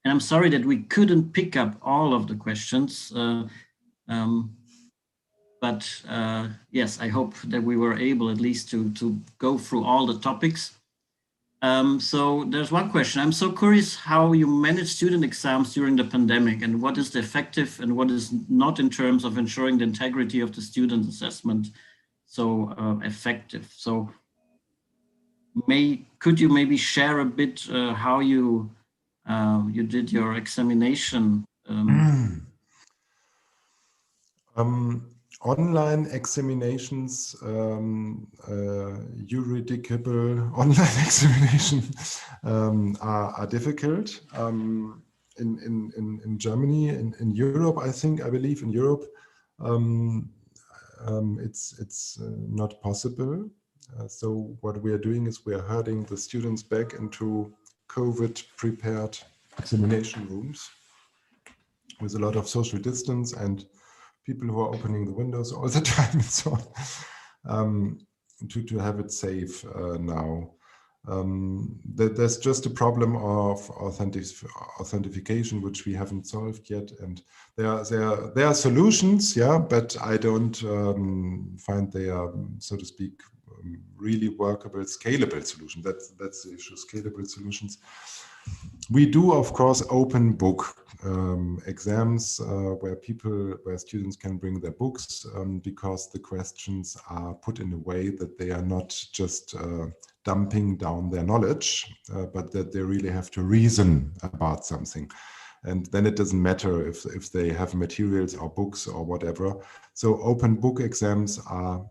And I'm sorry that we couldn't pick up all of the questions. But yes, I hope that we were able at least to go through all the topics. So there's one question. I'm so curious how you manage student exams during the pandemic, and what is the effective and what is not in terms of ensuring the integrity of the student assessment so effective. So could you maybe share a bit how you did your examination? Online examinations, juridicable online examinations are difficult. In Germany, in Europe, I believe in Europe, it's not possible. So what we are doing is we are herding the students back into COVID-prepared examination rooms with a lot of social distance and people who are opening the windows all the time and so on, to have it safe now. There's just a problem of authentication, which we haven't solved yet, and there are solutions, yeah, but I don't find they are, so to speak, really workable, scalable solution. That's the issue, scalable solutions. We do, of course, open book exams where students can bring their books because the questions are put in a way that they are not just dumping down their knowledge, but that they really have to reason about something. And then it doesn't matter if they have materials or books or whatever. So open book exams are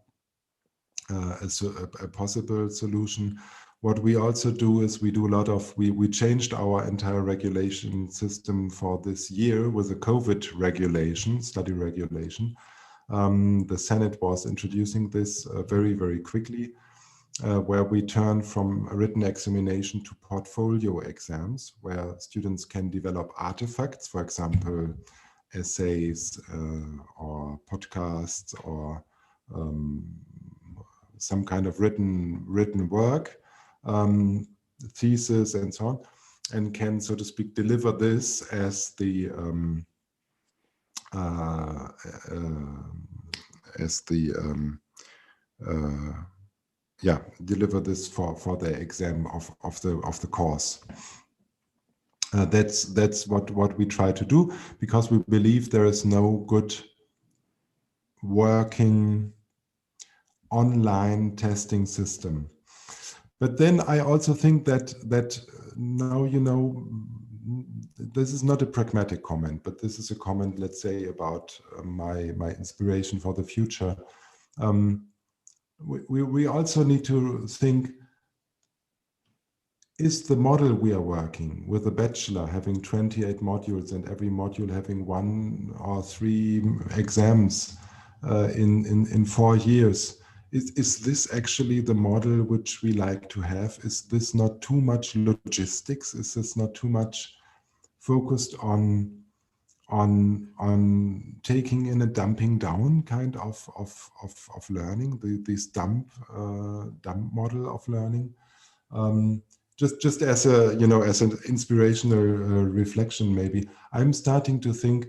a possible solution. What we also do is we do a lot of, we changed our entire regulation system for this year with a COVID regulation, study regulation. The Senate was introducing this very, very quickly, where we turn from a written examination to portfolio exams, where students can develop artifacts, for example, essays or podcasts or some kind of written work, thesis and so on, and can, so to speak, deliver this as the deliver this for the exam of the course. That's what we try to do, because we believe there is no good working online testing system. But then I also think that now, you know, this is not a pragmatic comment, but this is a comment, let's say, about my inspiration for the future. We also need to think, is the model we are working with a bachelor having 28 modules and every module having 1 or 3 exams in 4 years, is this actually the model which we like to have? Is this not too much logistics? Is this not too much focused on taking in a dumping down kind of learning, this dump model of learning? Just as a, you know, as an inspirational reflection, maybe I'm starting to think,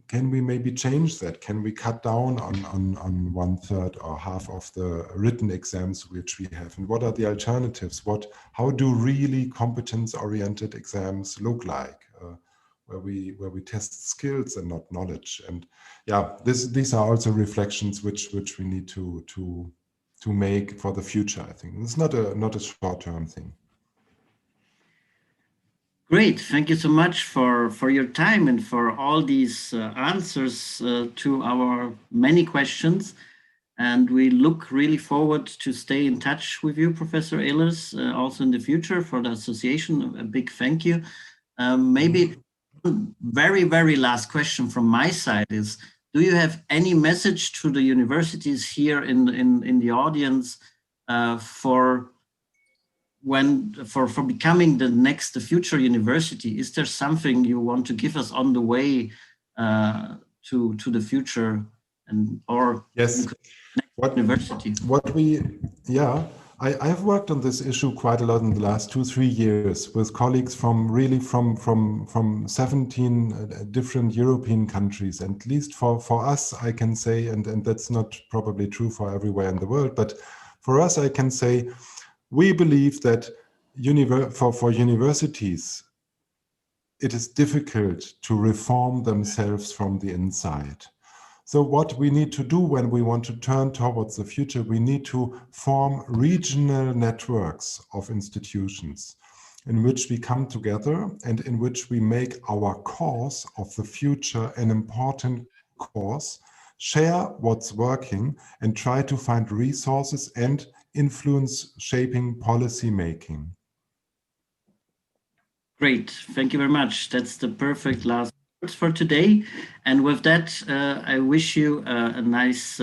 can we maybe change that? Can we cut down on 1/3 or half of the written exams which we have? And what are the alternatives? How do really competence-oriented exams look like? Where we test skills and not knowledge. And yeah, these are also reflections which we need to make for the future. I think it's not a short-term thing. Great, thank you so much for your time and for all these answers to our many questions. And we look really forward to stay in touch with you, Professor Ehlers, also in the future. For the association, a big thank you. Maybe very, very last question from my side is, do you have any message to the universities here in the audience for becoming the future university? Is there something you want to give us on the way to the future yes, university? I've worked on this issue quite a lot in the last 2-3 years with colleagues from 17 different European countries. And at least for us, I can say, and that's not probably true for everywhere in the world, but for us, I can say, we believe that for universities, it is difficult to reform themselves from the inside. So what we need to do when we want to turn towards the future, we need to form regional networks of institutions in which we come together and in which we make our course of the future an important course, share what's working, and try to find resources and influence shaping policy making. Great, thank you very much. That's the perfect last words for today. And with that, I wish you a nice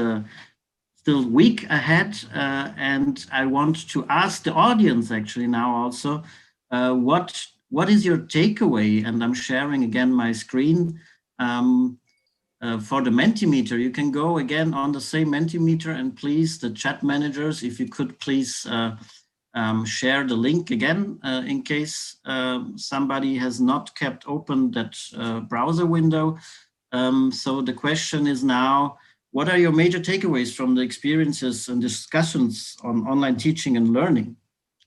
still week ahead. And I want to ask the audience actually now also, what is your takeaway? And I'm sharing again my screen. For the Mentimeter, you can go again on the same Mentimeter, and please, the chat managers, if you could please share the link again in case somebody has not kept open that browser window. So the question is now, what are your major takeaways from the experiences and discussions on online teaching and learning?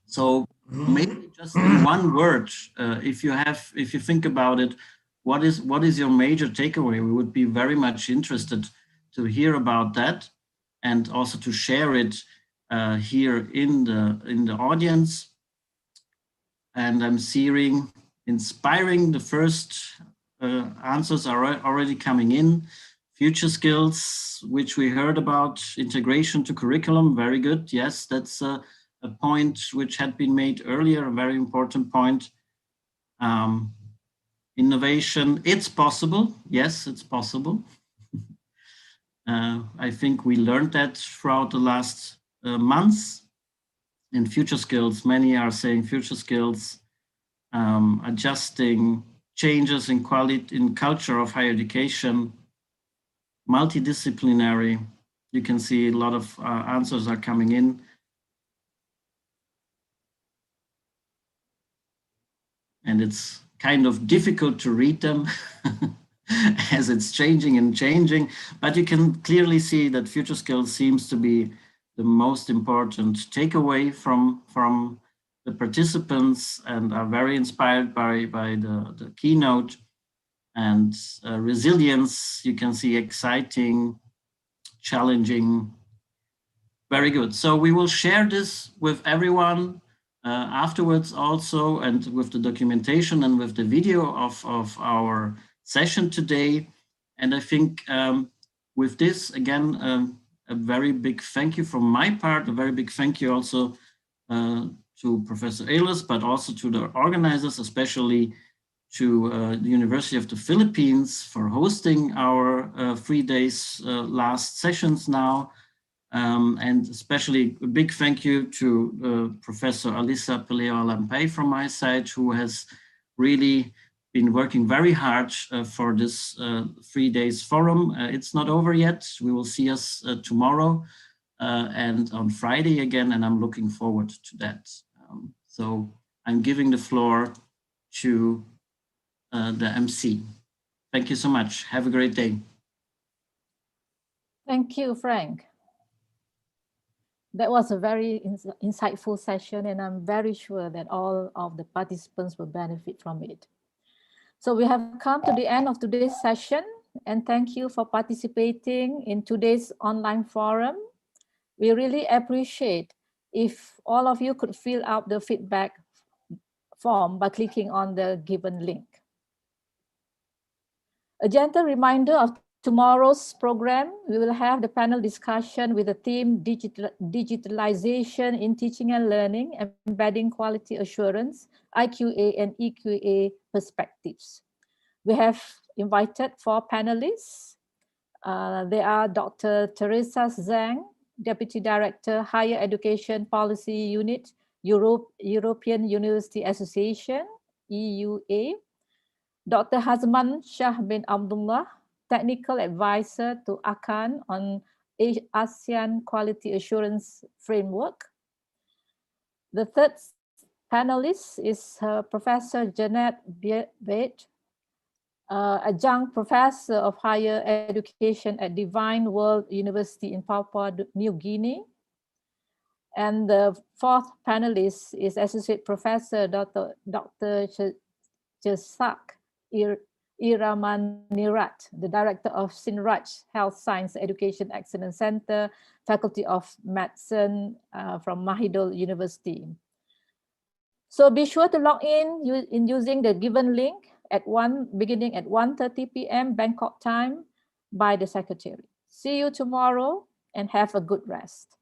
So maybe just in one word, if you think about it, what is your major takeaway? We would be very much interested to hear about that, and also to share it here in the audience. And I'm seeing inspiring. The first answers are already coming in. Future skills, which we heard about, integration to curriculum, very good. Yes, that's a point which had been made earlier, a very important point. Innovation, it's possible. Yes, it's possible. I think we learned that throughout the last months. And future skills, many are saying future skills, adjusting changes in quality, in culture of higher education, multidisciplinary. You can see a lot of answers are coming in. And it's kind of difficult to read them as it's changing and changing, but you can clearly see that future skills seems to be the most important takeaway from the participants, and are very inspired by the keynote. And resilience, you can see exciting, challenging, very good. So we will share this with everyone afterwards also, and with the documentation and with the video of our session today. And I think with this, again, a very big thank you from my part, a very big thank you also to Professor Ehlers, but also to the organizers, especially to the University of the Philippines for hosting our 3 days last sessions now. And especially a big thank you to Professor Alisa Peleo-Lampay from my side, who has really been working very hard for this 3 days forum. It's not over yet. We will see us tomorrow and on Friday again, and I'm looking forward to that. So I'm giving the floor to the MC. Thank you so much. Have a great day. Thank you, Frank. That was a very insightful session, and I'm very sure that all of the participants will benefit from it. So we have come to the end of today's session, and thank you for participating in today's online forum. We really appreciate if all of you could fill out the feedback form by clicking on the given link. A gentle reminder of tomorrow's program, we will have the panel discussion with the theme Digitalization in Teaching and Learning, Embedding Quality Assurance, IQA and EQA Perspectives. We have invited 4 panelists. They are Dr. Thérèse Zhang, Deputy Director, Higher Education Policy Unit, European University Association, EUA, Dr. Hazman Shah bin Abdullah, Technical Advisor to AQAN on ASEAN Quality Assurance Framework. The third panelist is Professor Jeanette Baird, Adjunct Professor of Higher Education at Divine World University in Papua New Guinea. And the fourth panelist is Associate Professor Dr. Jesak Iramanirat, the Director of Sinraj Health Science Education Excellence Center, Faculty of Medicine from Mahidol University. So be sure to log in using the given link beginning at 1:30 p.m. Bangkok time by the Secretary. See you tomorrow and have a good rest.